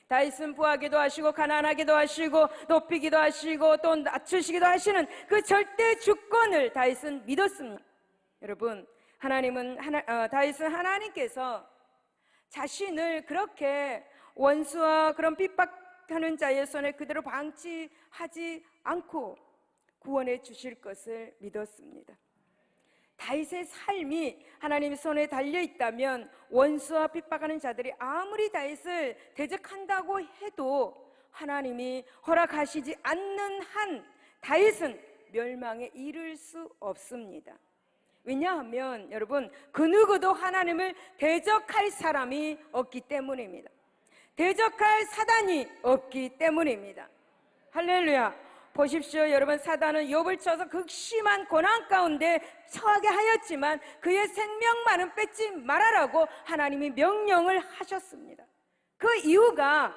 다윗은 부하기도 하시고 가난하기도 하시고 높이기도 하시고 또 낮추시기도 하시는 그 절대 주권을 다윗은 믿었습니다. 여러분, 다윗은 하나님께서 자신을 그렇게 원수와 그런 핍박하는 자의 손에 그대로 방치하지 않고 구원해 주실 것을 믿었습니다. 다윗의 삶이 하나님의 손에 달려있다면 원수와 핍박하는 자들이 아무리 다윗을 대적한다고 해도 하나님이 허락하시지 않는 한 다윗은 멸망에 이를 수 없습니다. 왜냐하면 여러분, 그 누구도 하나님을 대적할 사람이 없기 때문입니다. 대적할 사단이 없기 때문입니다. 할렐루야. 보십시오. 여러분, 사단은 욥을 쳐서 극심한 고난 가운데 처하게 하였지만 그의 생명만은 뺏지 말아라고 하나님이 명령을 하셨습니다. 그 이유가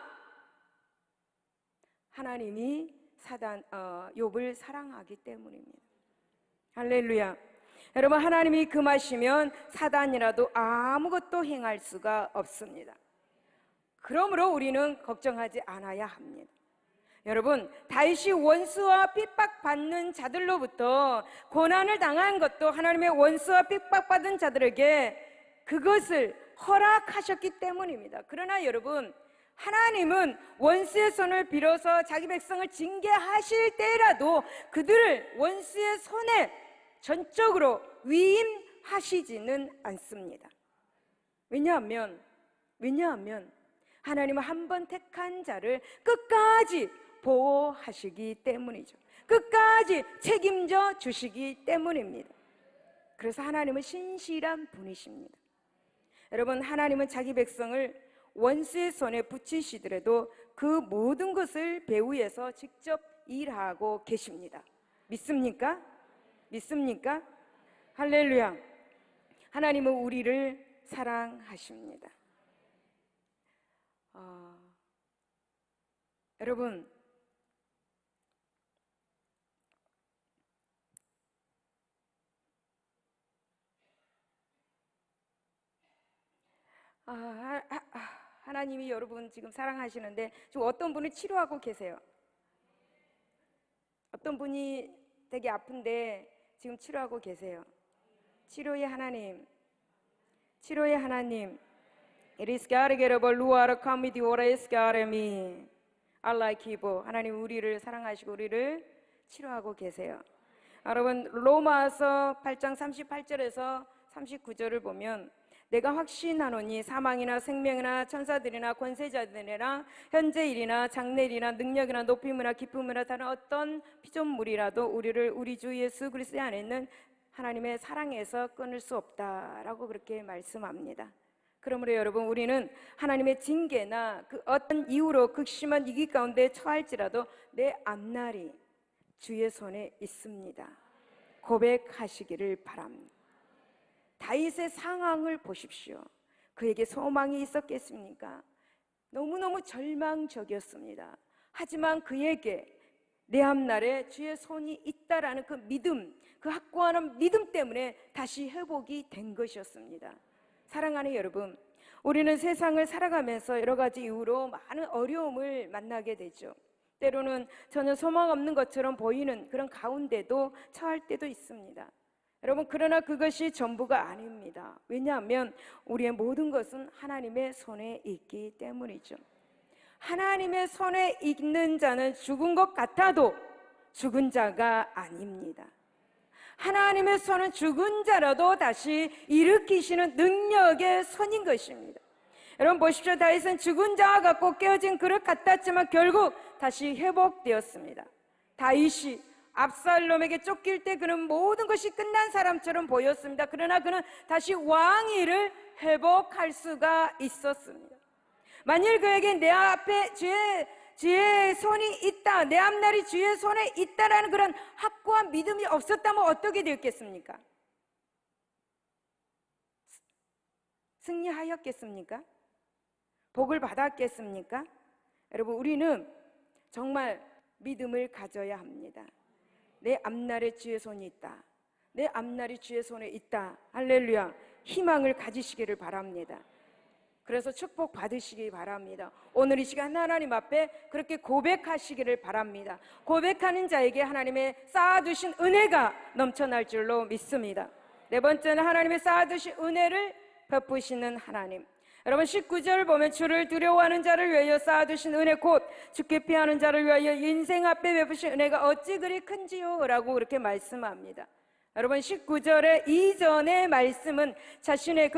하나님이 욥을 사랑하기 때문입니다. 할렐루야. 여러분, 하나님이 금하시면 사단이라도 아무것도 행할 수가 없습니다. 그러므로 우리는 걱정하지 않아야 합니다. 여러분, 다윗이 원수와 핍박받는 자들로부터 고난을 당한 것도 하나님의 원수와 핍박받은 자들에게 그것을 허락하셨기 때문입니다. 그러나 여러분, 하나님은 원수의 손을 빌어서 자기 백성을 징계하실 때라도 그들을 원수의 손에 전적으로 위임하시지는 않습니다. 왜냐하면 하나님은 한 번 택한 자를 끝까지 보호하시기 때문이죠. 끝까지 책임져 주시기 때문입니다. 그래서 하나님은 신실한 분이십니다. 여러분, 하나님은 자기 백성을 원수의 손에 붙이시더라도 그 모든 것을 배후에서 직접 일하고 계십니다. 믿습니까? 믿습니까? 할렐루야. 하나님은 우리를 사랑하십니다. 여러분, 하나님이 여러분 지금 사랑하시는데 지금 어떤 분을 치료하고 계세요. 어떤 분이 되게 아픈데 지금 치료하고 계세요. 치료의 하나님, 치료의 하나님. It is God get over luar kami di ora is God me. Allah 기보. 하나님 우리를 사랑하시고 우리를 치료하고 계세요. 여러분, 로마서 8장 38절에서 39절을 보면 내가 확신하노니 사망이나 생명이나 천사들이나 권세자들이나 현재 일이나 장래일이나 능력이나 높임이나 기쁨이나 다른 어떤 피조물이라도 우리를 우리 주 예수 그리스도 안에 있는 하나님의 사랑에서 끊을 수 없다라고 그렇게 말씀합니다. 그러므로 여러분, 우리는 하나님의 징계나 그 어떤 이유로 극심한 위기 가운데 처할지라도 내 앞날이 주의 손에 있습니다. 고백하시기를 바랍니다. 다윗의 상황을 보십시오. 그에게 소망이 있었겠습니까? 너무너무 절망적이었습니다. 하지만 그에게 내 앞날에 주의 손이 있다라는 그 믿음, 그 확고한 믿음 때문에 다시 회복이 된 것이었습니다. 사랑하는 여러분, 우리는 세상을 살아가면서 여러 가지 이유로 많은 어려움을 만나게 되죠. 때로는 전혀 소망 없는 것처럼 보이는 그런 가운데도 처할 때도 있습니다. 여러분, 그러나 그것이 전부가 아닙니다. 왜냐하면 우리의 모든 것은 하나님의 손에 있기 때문이죠. 하나님의 손에 있는 자는 죽은 것 같아도 죽은 자가 아닙니다. 하나님의 손은 죽은 자라도 다시 일으키시는 능력의 손인 것입니다. 여러분 보십시오. 다윗은 죽은 자와 같고 깨어진 그릇 같았지만 결국 다시 회복되었습니다. 다윗이 압살롬에게 쫓길 때 그는 모든 것이 끝난 사람처럼 보였습니다. 그러나 그는 다시 왕위를 회복할 수가 있었습니다. 만일 그에게 내 앞에 주의 손이 있다, 내 앞날이 주의 손에 있다라는 그런 확고한 믿음이 없었다면 어떻게 되었겠습니까? 승리하였겠습니까? 복을 받았겠습니까? 여러분, 우리는 정말 믿음을 가져야 합니다. 내 앞날에 주의 손이 있다, 내 앞날이 주의 손에 있다. 할렐루야. 희망을 가지시기를 바랍니다. 그래서 축복 받으시기 바랍니다. 오늘 이 시간 하나님 앞에 그렇게 고백하시기를 바랍니다. 고백하는 자에게 하나님의 쌓아두신 은혜가 넘쳐날 줄로 믿습니다. 네 번째는 하나님의 쌓아두신 은혜를 베푸시는 하나님. 여러분 19절 보면 주를 두려워하는 자를 위하여 쌓아두신 은혜 곧 주께 피하는 자를 위하여 인생 앞에 베푸신 은혜가 어찌 그리 큰지요 라고 그렇게 말씀합니다. 여러분 19절의 이전의 말씀은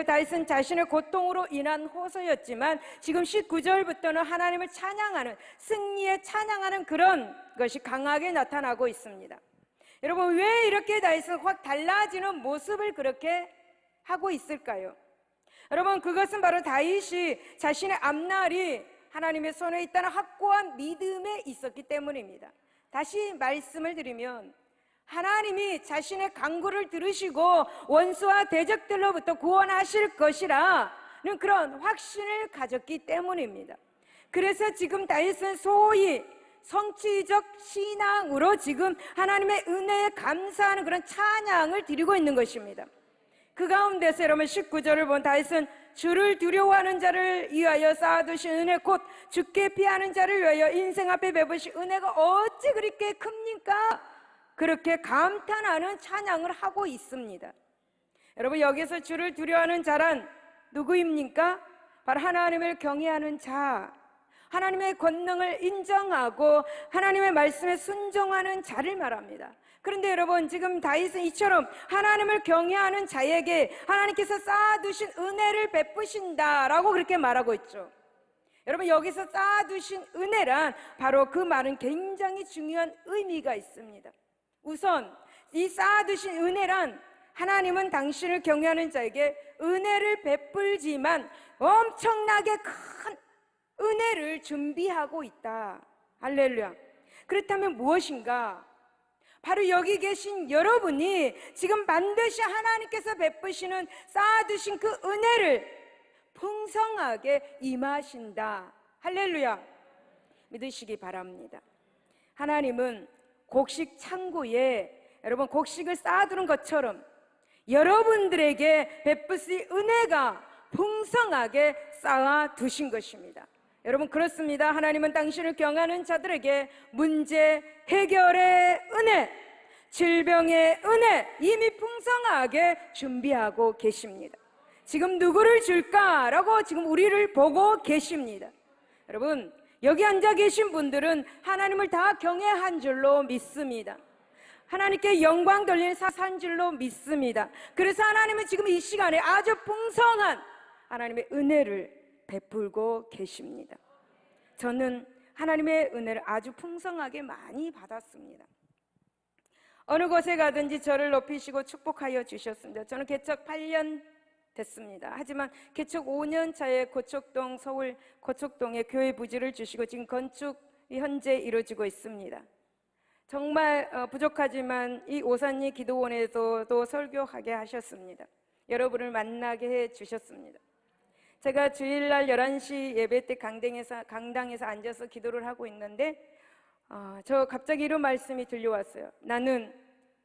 다윗은 자신의 고통으로 인한 호소였지만 지금 19절부터는 하나님을 찬양하는, 승리에 찬양하는 그런 것이 강하게 나타나고 있습니다. 여러분 왜 이렇게 다윗은 확 달라지는 모습을 그렇게 하고 있을까요? 여러분 그것은 바로 다윗이 자신의 앞날이 하나님의 손에 있다는 확고한 믿음에 있었기 때문입니다. 다시 말씀을 드리면 하나님이 자신의 간구를 들으시고 원수와 대적들로부터 구원하실 것이라는 그런 확신을 가졌기 때문입니다. 그래서 지금 다윗은 소위 성취적 신앙으로 지금 하나님의 은혜에 감사하는 그런 찬양을 드리고 있는 것입니다. 그 가운데서 여러분 19절을 본 다윗은 주를 두려워하는 자를 위하여 쌓아두신 은혜 곧 주께 피하는 자를 위하여 인생 앞에 베푸신 은혜가 어찌 그렇게 큽니까? 그렇게 감탄하는 찬양을 하고 있습니다. 여러분 여기서 주를 두려워하는 자란 누구입니까? 바로 하나님을 경외하는 자, 하나님의 권능을 인정하고 하나님의 말씀에 순종하는 자를 말합니다. 그런데 여러분 지금 다윗은 이처럼 하나님을 경외하는 자에게 하나님께서 쌓아두신 은혜를 베푸신다라고 그렇게 말하고 있죠. 여러분 여기서 쌓아두신 은혜란 바로 그 말은 굉장히 중요한 의미가 있습니다. 우선 이 쌓아두신 은혜란 하나님은 당신을 경외하는 자에게 은혜를 베풀지만 엄청나게 큰 은혜를 준비하고 있다. 할렐루야. 그렇다면 무엇인가? 바로 여기 계신 여러분이 지금 반드시 하나님께서 베푸시는 쌓아두신 그 은혜를 풍성하게 임하신다. 할렐루야. 믿으시기 바랍니다. 하나님은 곡식 창고에 여러분 곡식을 쌓아두는 것처럼 여러분들에게 베푸실 은혜가 풍성하게 쌓아두신 것입니다. 여러분 그렇습니다. 하나님은 당신을 경외하는 자들에게 문제 해결의 은혜, 질병의 은혜 이미 풍성하게 준비하고 계십니다. 지금 누구를 줄까라고 지금 우리를 보고 계십니다. 여러분 여기 앉아 계신 분들은 하나님을 다 경외한 줄로 믿습니다. 하나님께 영광 돌리는 사사인 줄로 믿습니다. 그래서 하나님은 지금 이 시간에 아주 풍성한 하나님의 은혜를 베풀고 계십니다. 저는 하나님의 은혜를 아주 풍성하게 많이 받았습니다. 어느 곳에 가든지 저를 높이시고 축복하여 주셨습니다. 저는 개척 8년 됐습니다. 하지만 개척 5년 차에 고척동 서울 고척동에 교회 부지를 주시고 지금 건축이 현재 이루어지고 있습니다. 정말 부족하지만 이 오산리 기도원에서도 설교하게 하셨습니다. 여러분을 만나게 해 주셨습니다. 제가 주일날 11시 예배 때 강당에서 앉아서 기도를 하고 있는데 저 갑자기 이런 말씀이 들려왔어요. 나는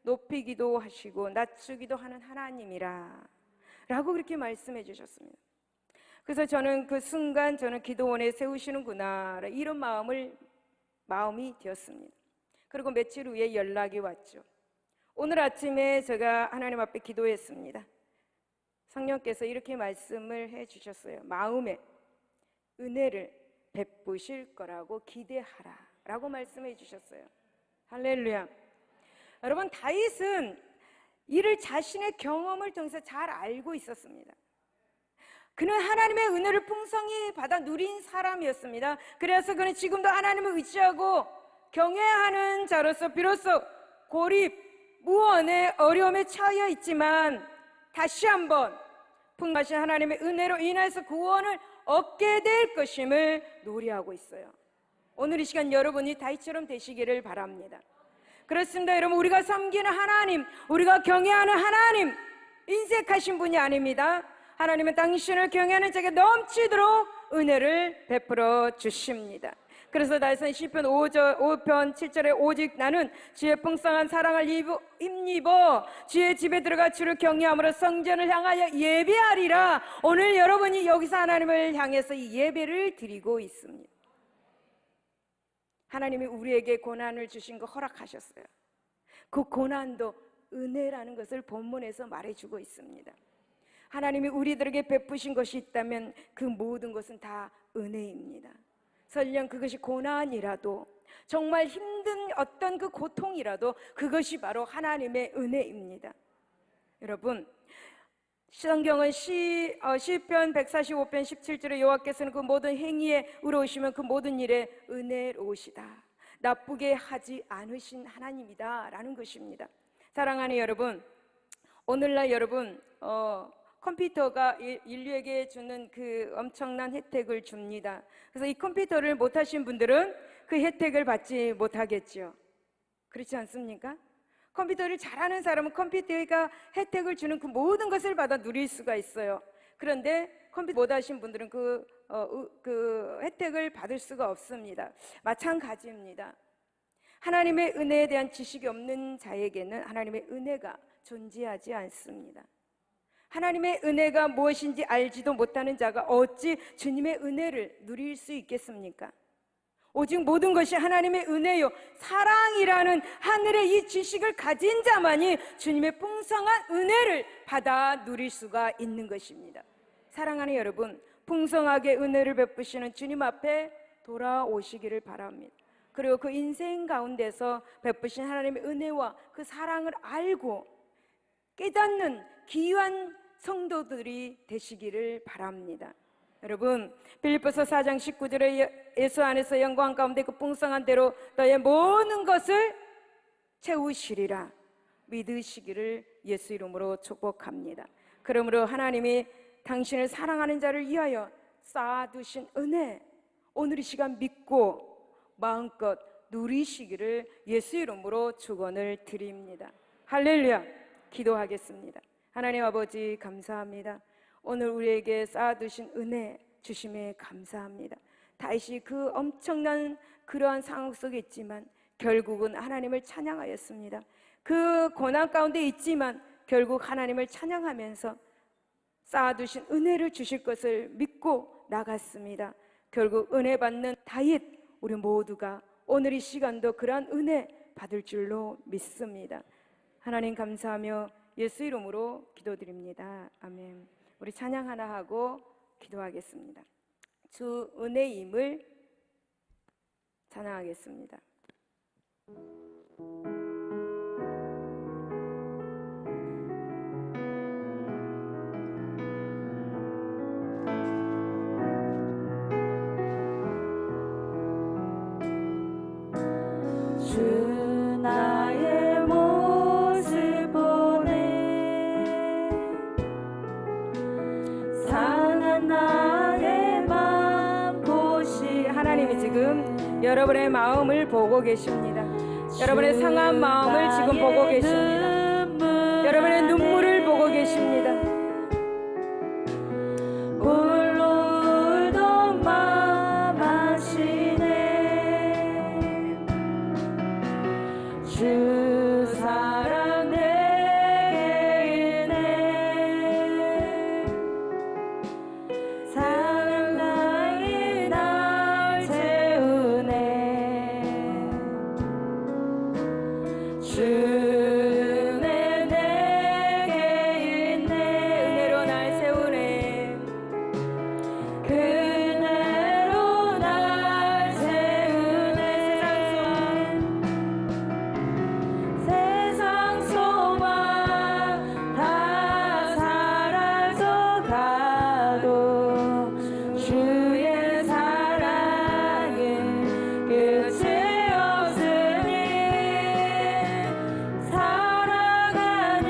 높이기도 하시고 낮추기도 하는 하나님이라 라고 그렇게 말씀해 주셨습니다. 그래서 저는 그 순간 저는 기도원에 세우시는구나 이런 마음이 되었습니다. 그리고 며칠 후에 연락이 왔죠. 오늘 아침에 제가 하나님 앞에 기도했습니다. 성령께서 이렇게 말씀을 해주셨어요. 마음에 은혜를 베푸실 거라고 기대하라 라고 말씀해 주셨어요. 할렐루야. 여러분 다윗은 이를 자신의 경험을 통해서 잘 알고 있었습니다. 그는 하나님의 은혜를 풍성히 받아 누린 사람이었습니다. 그래서 그는 지금도 하나님을 의지하고 경외하는 자로서 비로소 고립, 무언의 어려움에 처해 있지만 다시 한번 풍성하신 하나님의 은혜로 인해서 구원을 얻게 될 것임을 노래하고 있어요. 오늘 이 시간 여러분이 다윗처럼 되시기를 바랍니다. 그렇습니다. 여러분 우리가 섬기는 하나님, 우리가 경외하는 하나님 인색하신 분이 아닙니다. 하나님은 당신을 경외하는 자에게 넘치도록 은혜를 베풀어 주십니다. 그래서 다윗은 시편 5편 7절에 오직 나는 주의 풍성한 사랑을 힘입어 주의 집에 들어가 주를 경외함으로 성전을 향하여 예배하리라. 오늘 여러분이 여기서 하나님을 향해서 이 예배를 드리고 있습니다. 하나님이 우리에게 고난을 주신 거 허락하셨어요. 그 고난도 은혜라는 것을 본문에서 말해주고 있습니다. 하나님이 우리들에게 베푸신 것이 있다면 그 모든 것은 다 은혜입니다. 설령 그것이 고난이라도 정말 힘든 어떤 그 고통이라도 그것이 바로 하나님의 은혜입니다. 여러분 성경은 시편 145편 17절에 여호와께서는 그 모든 행위에 의로우시면 그 모든 일에 은혜로우시다. 나쁘게 하지 않으신 하나님이다 라는 것입니다. 사랑하는 여러분, 오늘날 여러분 컴퓨터가 인류에게 주는 그 엄청난 혜택을 줍니다. 그래서 이 컴퓨터를 못하신 분들은 그 혜택을 받지 못하겠죠. 그렇지 않습니까? 컴퓨터를 잘하는 사람은 컴퓨터가 혜택을 주는 그 모든 것을 받아 누릴 수가 있어요. 그런데 컴퓨터 못 하신 분들은 그 혜택을 받을 수가 없습니다. 마찬가지입니다. 하나님의 은혜에 대한 지식이 없는 자에게는 하나님의 은혜가 존재하지 않습니다. 하나님의 은혜가 무엇인지 알지도 못하는 자가 어찌 주님의 은혜를 누릴 수 있겠습니까? 오직 모든 것이 하나님의 은혜요 사랑이라는 하늘의 이 지식을 가진 자만이 주님의 풍성한 은혜를 받아 누릴 수가 있는 것입니다. 사랑하는 여러분, 풍성하게 은혜를 베푸시는 주님 앞에 돌아오시기를 바랍니다. 그리고 그 인생 가운데서 베푸신 하나님의 은혜와 그 사랑을 알고 깨닫는 귀한 성도들이 되시기를 바랍니다. 여러분, 빌립보서 4장 19절에 예수 안에서 영광 가운데 그 풍성한 대로 너의 모든 것을 채우시리라 믿으시기를 예수 이름으로 축복합니다. 그러므로 하나님이 당신을 사랑하는 자를 위하여 쌓아두신 은혜, 오늘 이 시간 믿고 마음껏 누리시기를 예수 이름으로 축원을 드립니다. 할렐루야. 기도하겠습니다. 하나님 아버지 감사합니다. 오늘 우리에게 쌓아두신 은혜 주심에 감사합니다. 다윗이 그 엄청난 그러한 상황 속에 있지만 결국은 하나님을 찬양하였습니다. 그 고난 가운데 있지만 결국 하나님을 찬양하면서 쌓아두신 은혜를 주실 것을 믿고 나갔습니다. 결국 은혜 받는 다윗 우리 모두가 오늘 이 시간도 그러한 은혜 받을 줄로 믿습니다. 하나님 감사하며 예수 이름으로 기도드립니다. 아멘. 우리 찬양 하나 하고 기도하겠습니다. 주 은혜임을 찬양하겠습니다. 주 나의 모습 보네 상한 나의 마음 보시. 하나님이 지금 여러분의 마음을 보고 계십니다. 여러분의 상한 마음을 지금 보고 계십니다. 여러분의 눈물을 보고 계십니다. 홀로 울던 마음 아시네 주 사랑 내게 있네 사랑 나의 날 채우네 주네 내게 있네 은혜로 날 세우네. 그대로 날 세우네 세상 소망 다 사라져가도 주의 사랑은 끝이 없으니 살아가는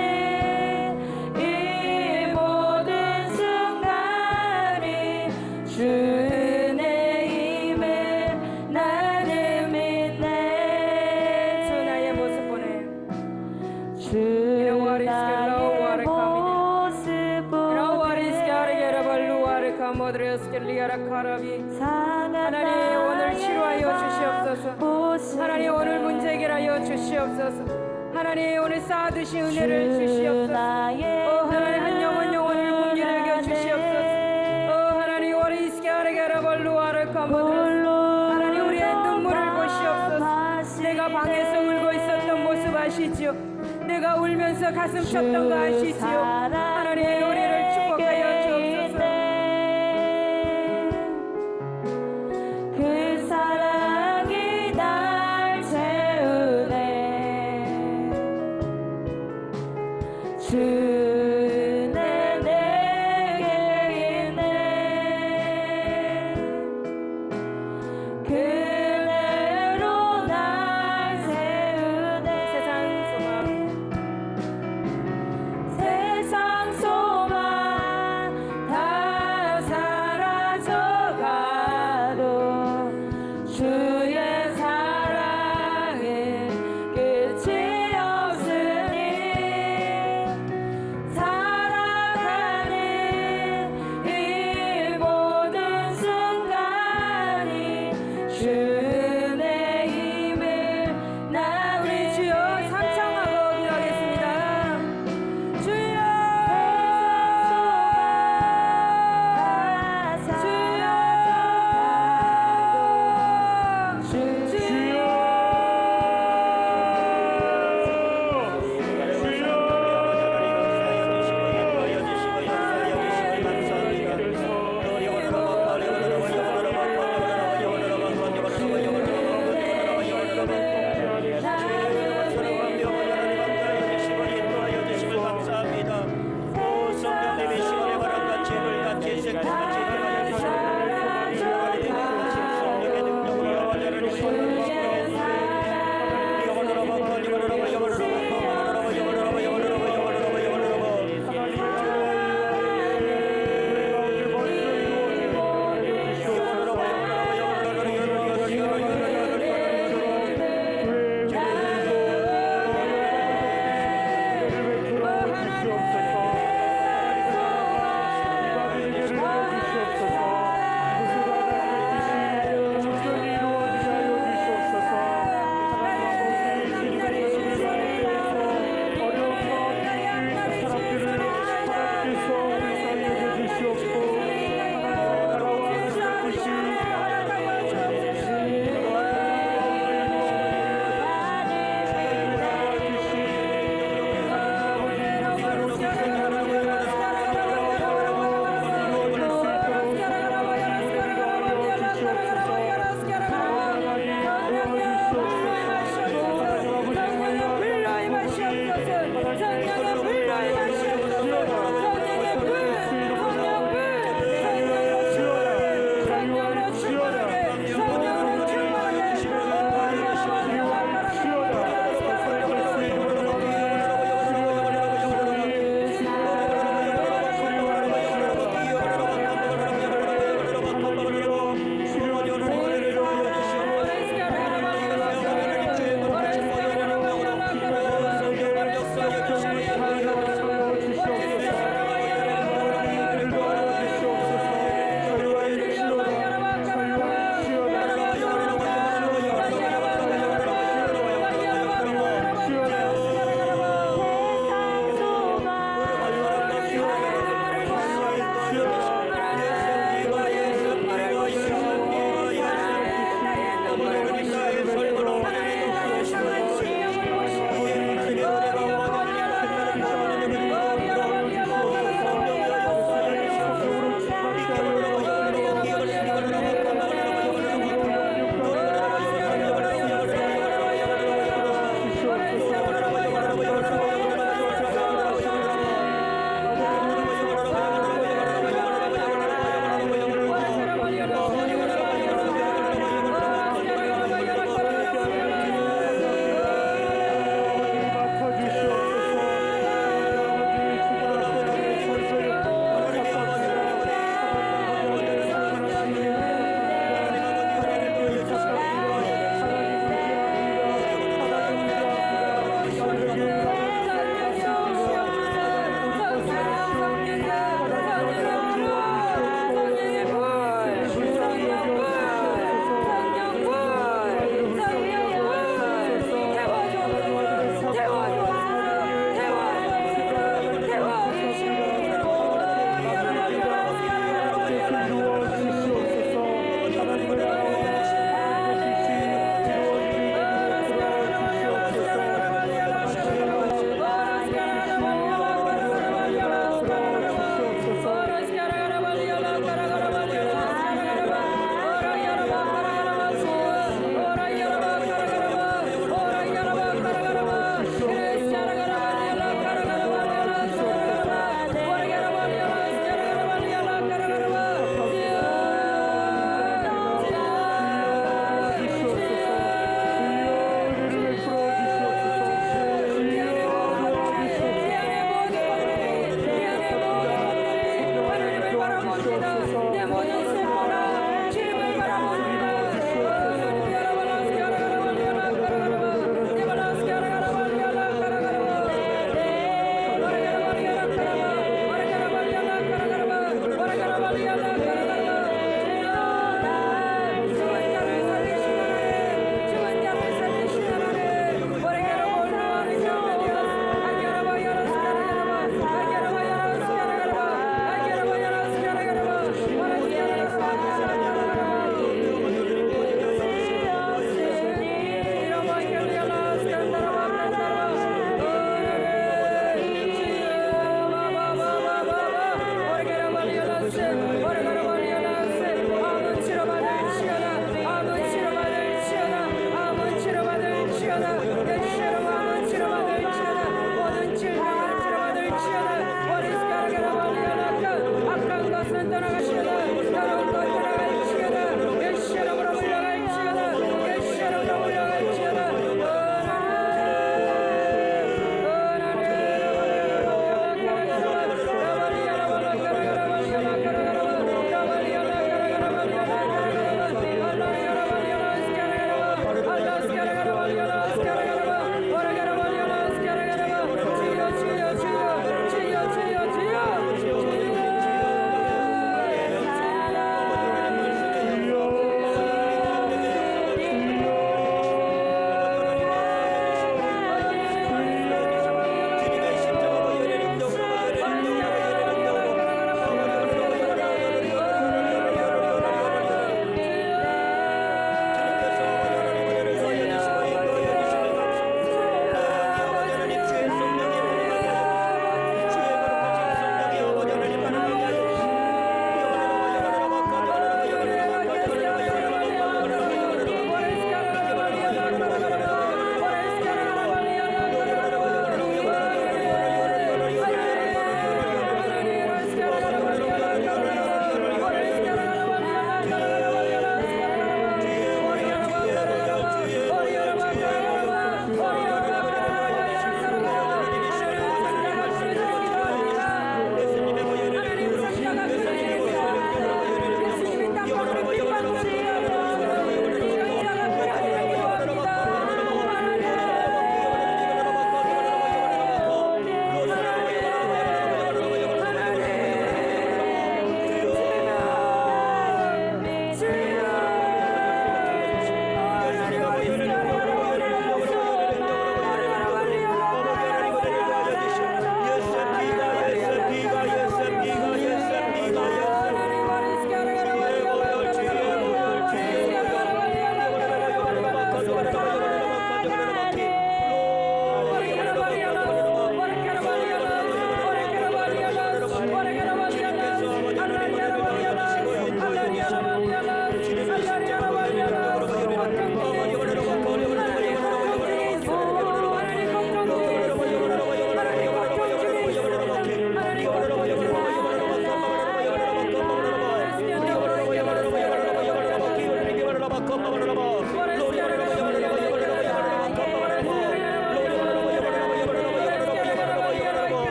이 모든 순간이 주의 힘을 나는 믿네 주 나의 모습 보네. 주 what is 나의 good, 모습 하나님 오늘 치료하여 주시옵소서. 하나님 오늘 문제 해결하여 주시옵소서. 하나님 오늘 쌓아두신 은혜를 주시옵소서. 하나님 한 영혼 영혼을 분별하게 하여 주시옵소서. 하나님 하나님 우리의 눈물을 보시옵소서. 내가 방에서 울고 있었던 모습 아시지요? 내가 울면서 가슴 쳤던 거 아시지요? 하나님의 노래를 축복하여 주옵소서. 그 사랑이 날 채우네 주네 내게 있네 그대로 날 세우네 세상 소망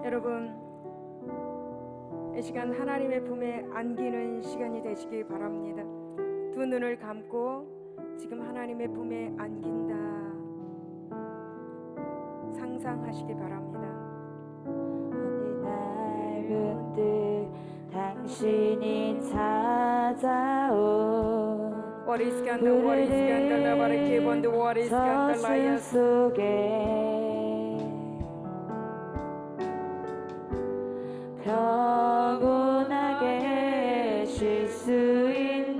여러분, 이 시간 하나님의 품에 안기는 시간이 되시기 바랍니다. 두 눈을 감고 지금 하나님의 품에 안긴다 상상하시기 바랍니다. 어느 날 문득 당신이 찾아온 What is scandal? What is scandal? Nobody keep on the what is scandal? 서슴 Liars. 속에 평온하게 쉴 수 있는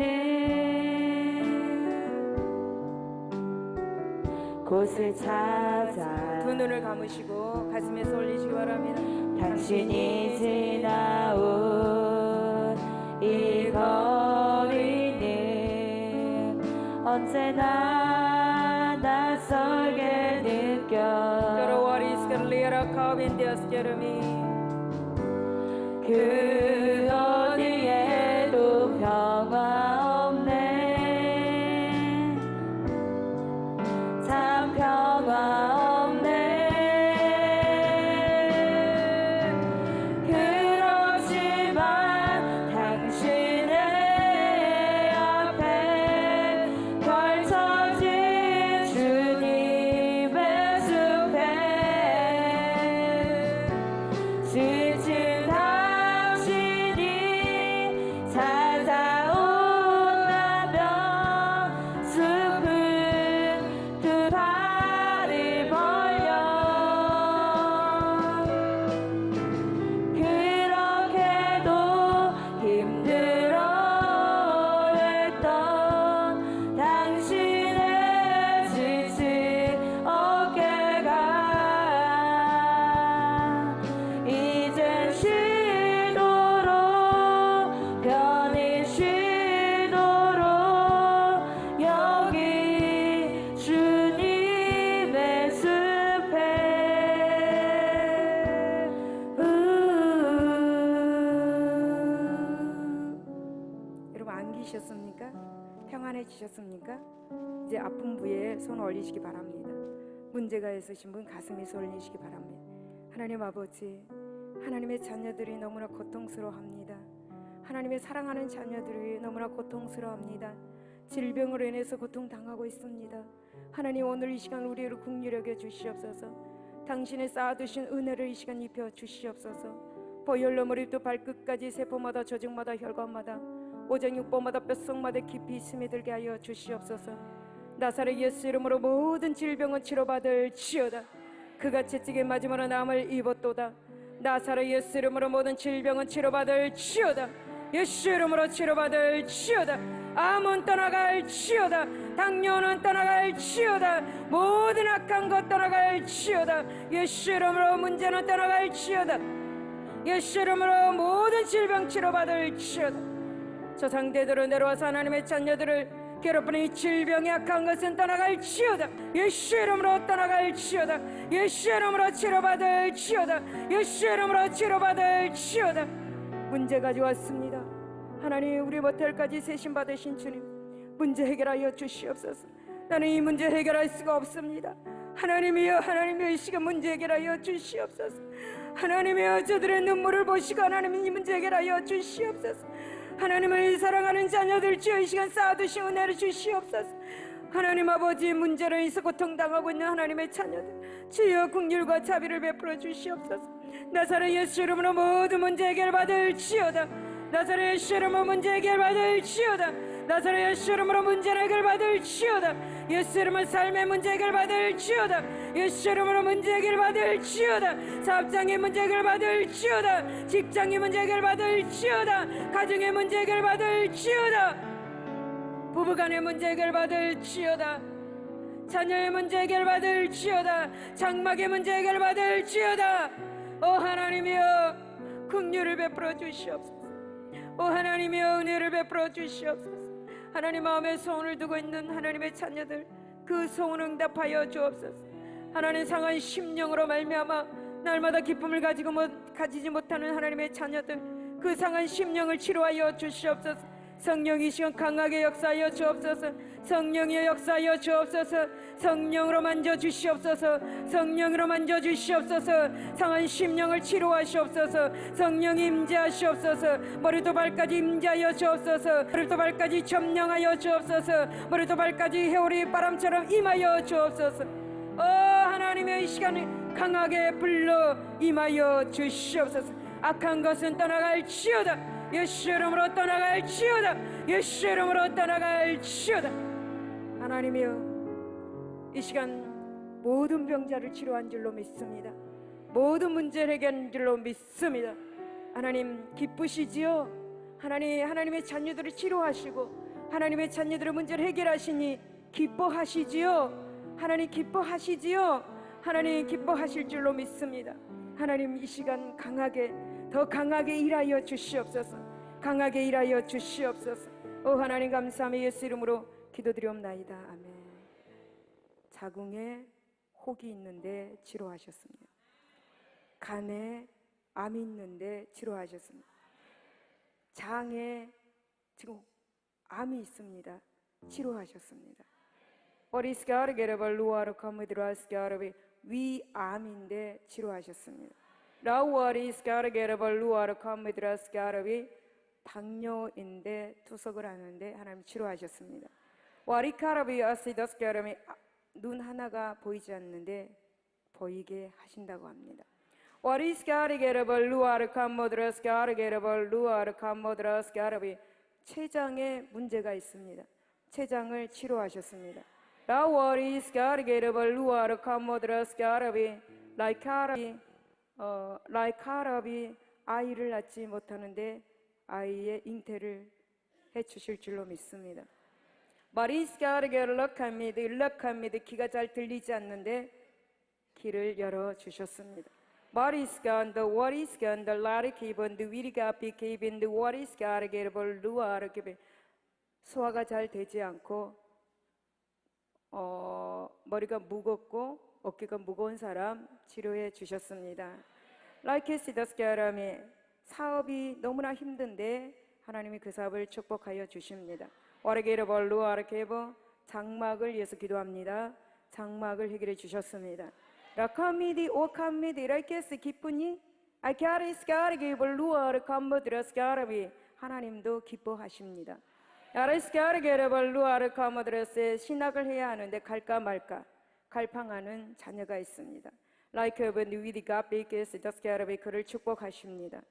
곳을 찾아 두 눈을 감으시고 가슴에 쏠리시기 바랍니다. 당신이 지나온 이 거리는 언제나 낯설게 느껴 What is scandal? Come in Dios, Jeremy. 그 어디에도 평화 없네 참 평화 없네 그렇지만 당신의 앞에 걸쳐진 주님의 숲에 지친 찾아온다면 숲은 두 발을 벌려 그렇게도 힘들어했던 당신의 지친 어깨가 이젠 쉬도록 편히 쉬도록 여기 주님의 숲에 여러분 안기셨습니까? 평안해지셨습니까? 이제 아픈 부에 손 올리시기 바랍니다. 문제가 있으신 분 가슴에 손 올리시기 바랍니다. 하나님 아버지, 하나님의 자녀들이 너무나 고통스러워합니다. 하나님의 사랑하는 자녀들이 너무나 고통스러워합니다. 질병으로 인해서 고통당하고 있습니다. 하나님 오늘 이 시간 우리를 긍휼히 여겨 주시옵소서. 당신의 쌓아두신 은혜를 이 시간 입혀 주시옵소서. 보혈로 머리부터 발끝까지 세포마다 조직마다 혈관마다 오장육부마다 뼛속마다 깊이 스며들게 하여 주시옵소서. 나사렛 예수 이름으로 모든 질병은 치료받을 지어다. 그가 채찍에 맞음으로 남을 입었도다. 나사렛 예수 이름으로 모든 질병은 치료받을 지어다. 예수 이름으로 치료받을 지어다. 암은 떠나갈 지어다. 당뇨는 떠나갈 지어다. 모든 악한 것 떠나갈 지어다. 예수 이름으로 문제는 떠나갈 지어다. 예수 이름으로 모든 질병 치료받을 지어다. 저 상대들로 내려와서 하나님의 자녀들을 괴롭히는 이 질병이 악한 것은 떠나갈 지어다. 예수 이름으로 떠나갈 지어다. 예수 이름으로 치료받을 지어다. 예수 이름으로 치료받을 지어다. 문제 가지고 왔습니다. 하나님 우리 모텔까지 세신 받으신 주님 문제 해결하여 주시옵소서. 나는 이 문제 해결할 수가 없습니다. 하나님이여 하나님이여 이 시간 문제 해결하여 주시옵소서. 하나님이여 저들의 눈물을 보시고 하나님 이 문제 해결하여 주시옵소서. 하나님을 사랑하는 자녀들 주여 이 시간 쌓아두신 은혜를 주시옵소서. 하나님 아버지 문제로 인해서 고통당하고 있는 하나님의 자녀들 주여 긍휼과 자비를 베풀어 주시옵소서. 나사렛 예수 이름으로 모든 문제 해결받을 지어다. 나사렛 예수 이름으로 문제 해결받을 지어다. 나사렛 예수 이름으로 문제 해결받을 지어다. 예수 이름으로 삶의 문제 해결받을 지어다. 예수 이름으로 문제 해결받을 지어다. 사업장의 문제 해결받을 지어다. 직장의 문제 해결받을 지어다. 가정의 문제 해결받을 지어다. 부부간의 문제 해결받을 지어다. 자녀의 문제 해결받을 지어다. 장막의 문제 해결받을 지어다. 오 하나님이여 긍휼을 베풀어 주시옵소서. 오 하나님이여 은혜를 베풀어 주시옵소서. 하나님 마음에 소원을 두고 있는 하나님의 자녀들 그 소원 응답하여 주옵소서. 하나님 상한 심령으로 말미암아 날마다 기쁨을 가지지 못하는 하나님의 자녀들 그 상한 심령을 치료하여 주시옵소서. 성령 이 시간 강하게 역사하여 주옵소서. 성령이여 역사하여 주옵소서. 성령으로 만져 주시옵소서. 성령으로 만져 주시옵소서. 상한 심령을 치료하시옵소서. 성령이 임재하시옵소서. 머리도 발까지 임재하여 주옵소서. 머리도 발까지 점령하여 주옵소서. 머리도 발까지 해오리 바람처럼 임하여 주옵소서. 하나님의 이 시간에 강하게 불러 임하여 주시옵소서. 악한 것은 떠나갈지어다. 예수 이름으로 떠나갈지어다. 예수 이름으로 떠나갈지어다. 하나님이여, 이 시간 모든 병자를 치료한 줄로 믿습니다. 모든 문제를 해결한 줄로 믿습니다. 하나님 기쁘시지요? 하나님의 자녀들을 치료하시고 하나님의 자녀들의 문제를 해결하시니 기뻐하시지요? 하나님 기뻐하시지요? 하나님 기뻐하실 줄로 믿습니다. 하나님 이 시간 더 강하게 일하여 주시옵소서. 강하게 일하여 주시옵소서. 하나님 감사하며 예수 이름으로 기도드리옵나이다. 아멘. 자궁에 혹이 있는데 치료하셨습니다. 간에 암이 있는데 치료하셨습니다. 장에 지금 암이 있습니다. 치료하셨습니다. 위암인데 치료하셨습니다. 당뇨인데 투석을 하는데 하나님 치료하셨습니다. 눈 하나가 보이지 않는데 보이게 하신다고 합니다. 췌장에 문제가 있습니다. 췌장을 치료하셨습니다. 라이카랍이 아이를 낳지 못하는데 아이의 잉태를 해주실 줄로 믿습니다. 일락합니다. 귀가 잘 들리지 않는데 귀를 열어주셨습니다. 소화가 잘 되지 않고 머리가 무겁고 어깨가 무거운 사람 치료해 주셨습니다. 사업이 너무나 힘든데 하나님이 그 사업을 축복하여 주십니다. 장막을 위해서 기도합니다. 장막을 해결해 주셨습니다. 기쁘니? 하나님도 기뻐하십니다. 신학을 해야 하는데 갈까 말까 갈팡하는 자녀가 있습니다. 그를 축복하십니다.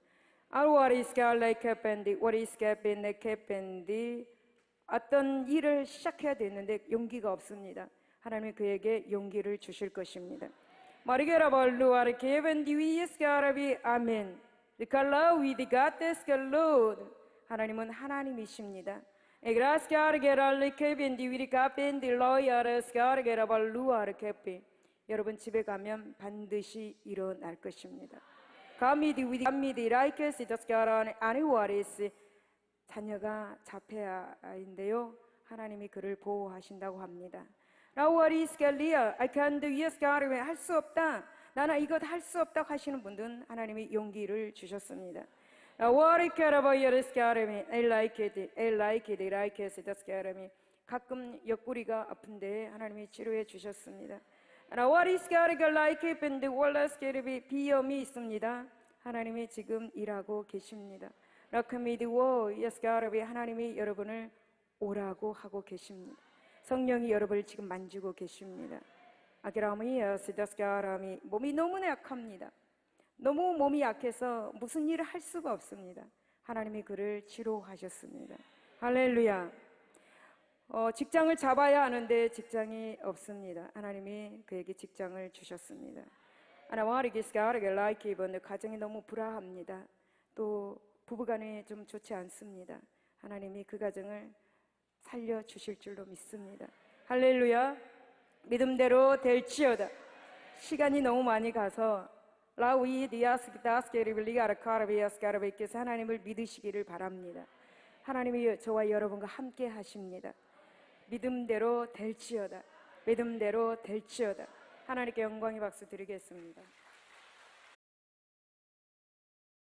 어떤 일을 시작해야 되는데 용기가 없습니다. 하나님이 그에게 용기를 주실 것입니다. 아멘. 하나님은 하나님이십니다. 여러분 집에 가면 반드시 일어날 것입니다. 자녀가 자폐아인데요, 하나님이 그를 보호하신다고 합니다. 할 수 없다, 나는 이것 할 수 없다 하시는 분들은 하나님이 용기를 주셨습니다. 가끔 옆구리가 아픈데 하나님이 치료해 주셨습니다. 비염이 있습니다. 하나님이 지금 일하고 계십니다. 하나님이 여러분을 오라고 하고 계십니다. 성령이 여러분을 지금 만지고 계십니다. 몸이 너무나 약합니다. 너무 몸이 약해서 무슨 일을 할 수가 없습니다. 하나님이 그를 치료하셨습니다. 할렐루야. 직장을 잡아야 하는데 직장이 없습니다. 하나님이 그에게 직장을 주셨습니다. 가정이 너무 불화합니다. 또 부부간에 좀 좋지 않습니다. 하나님이 그 가정을 살려주실 줄로 믿습니다. 할렐루야. 믿음대로 될지어다. 시간이 너무 많이 가서 하나님을 믿으시기를 바랍니다. 하나님이 저와 여러분과 함께 하십니다. 믿음대로 될지어다. 믿음대로 될지어다. 하나님께 영광의 박수 드리겠습니다.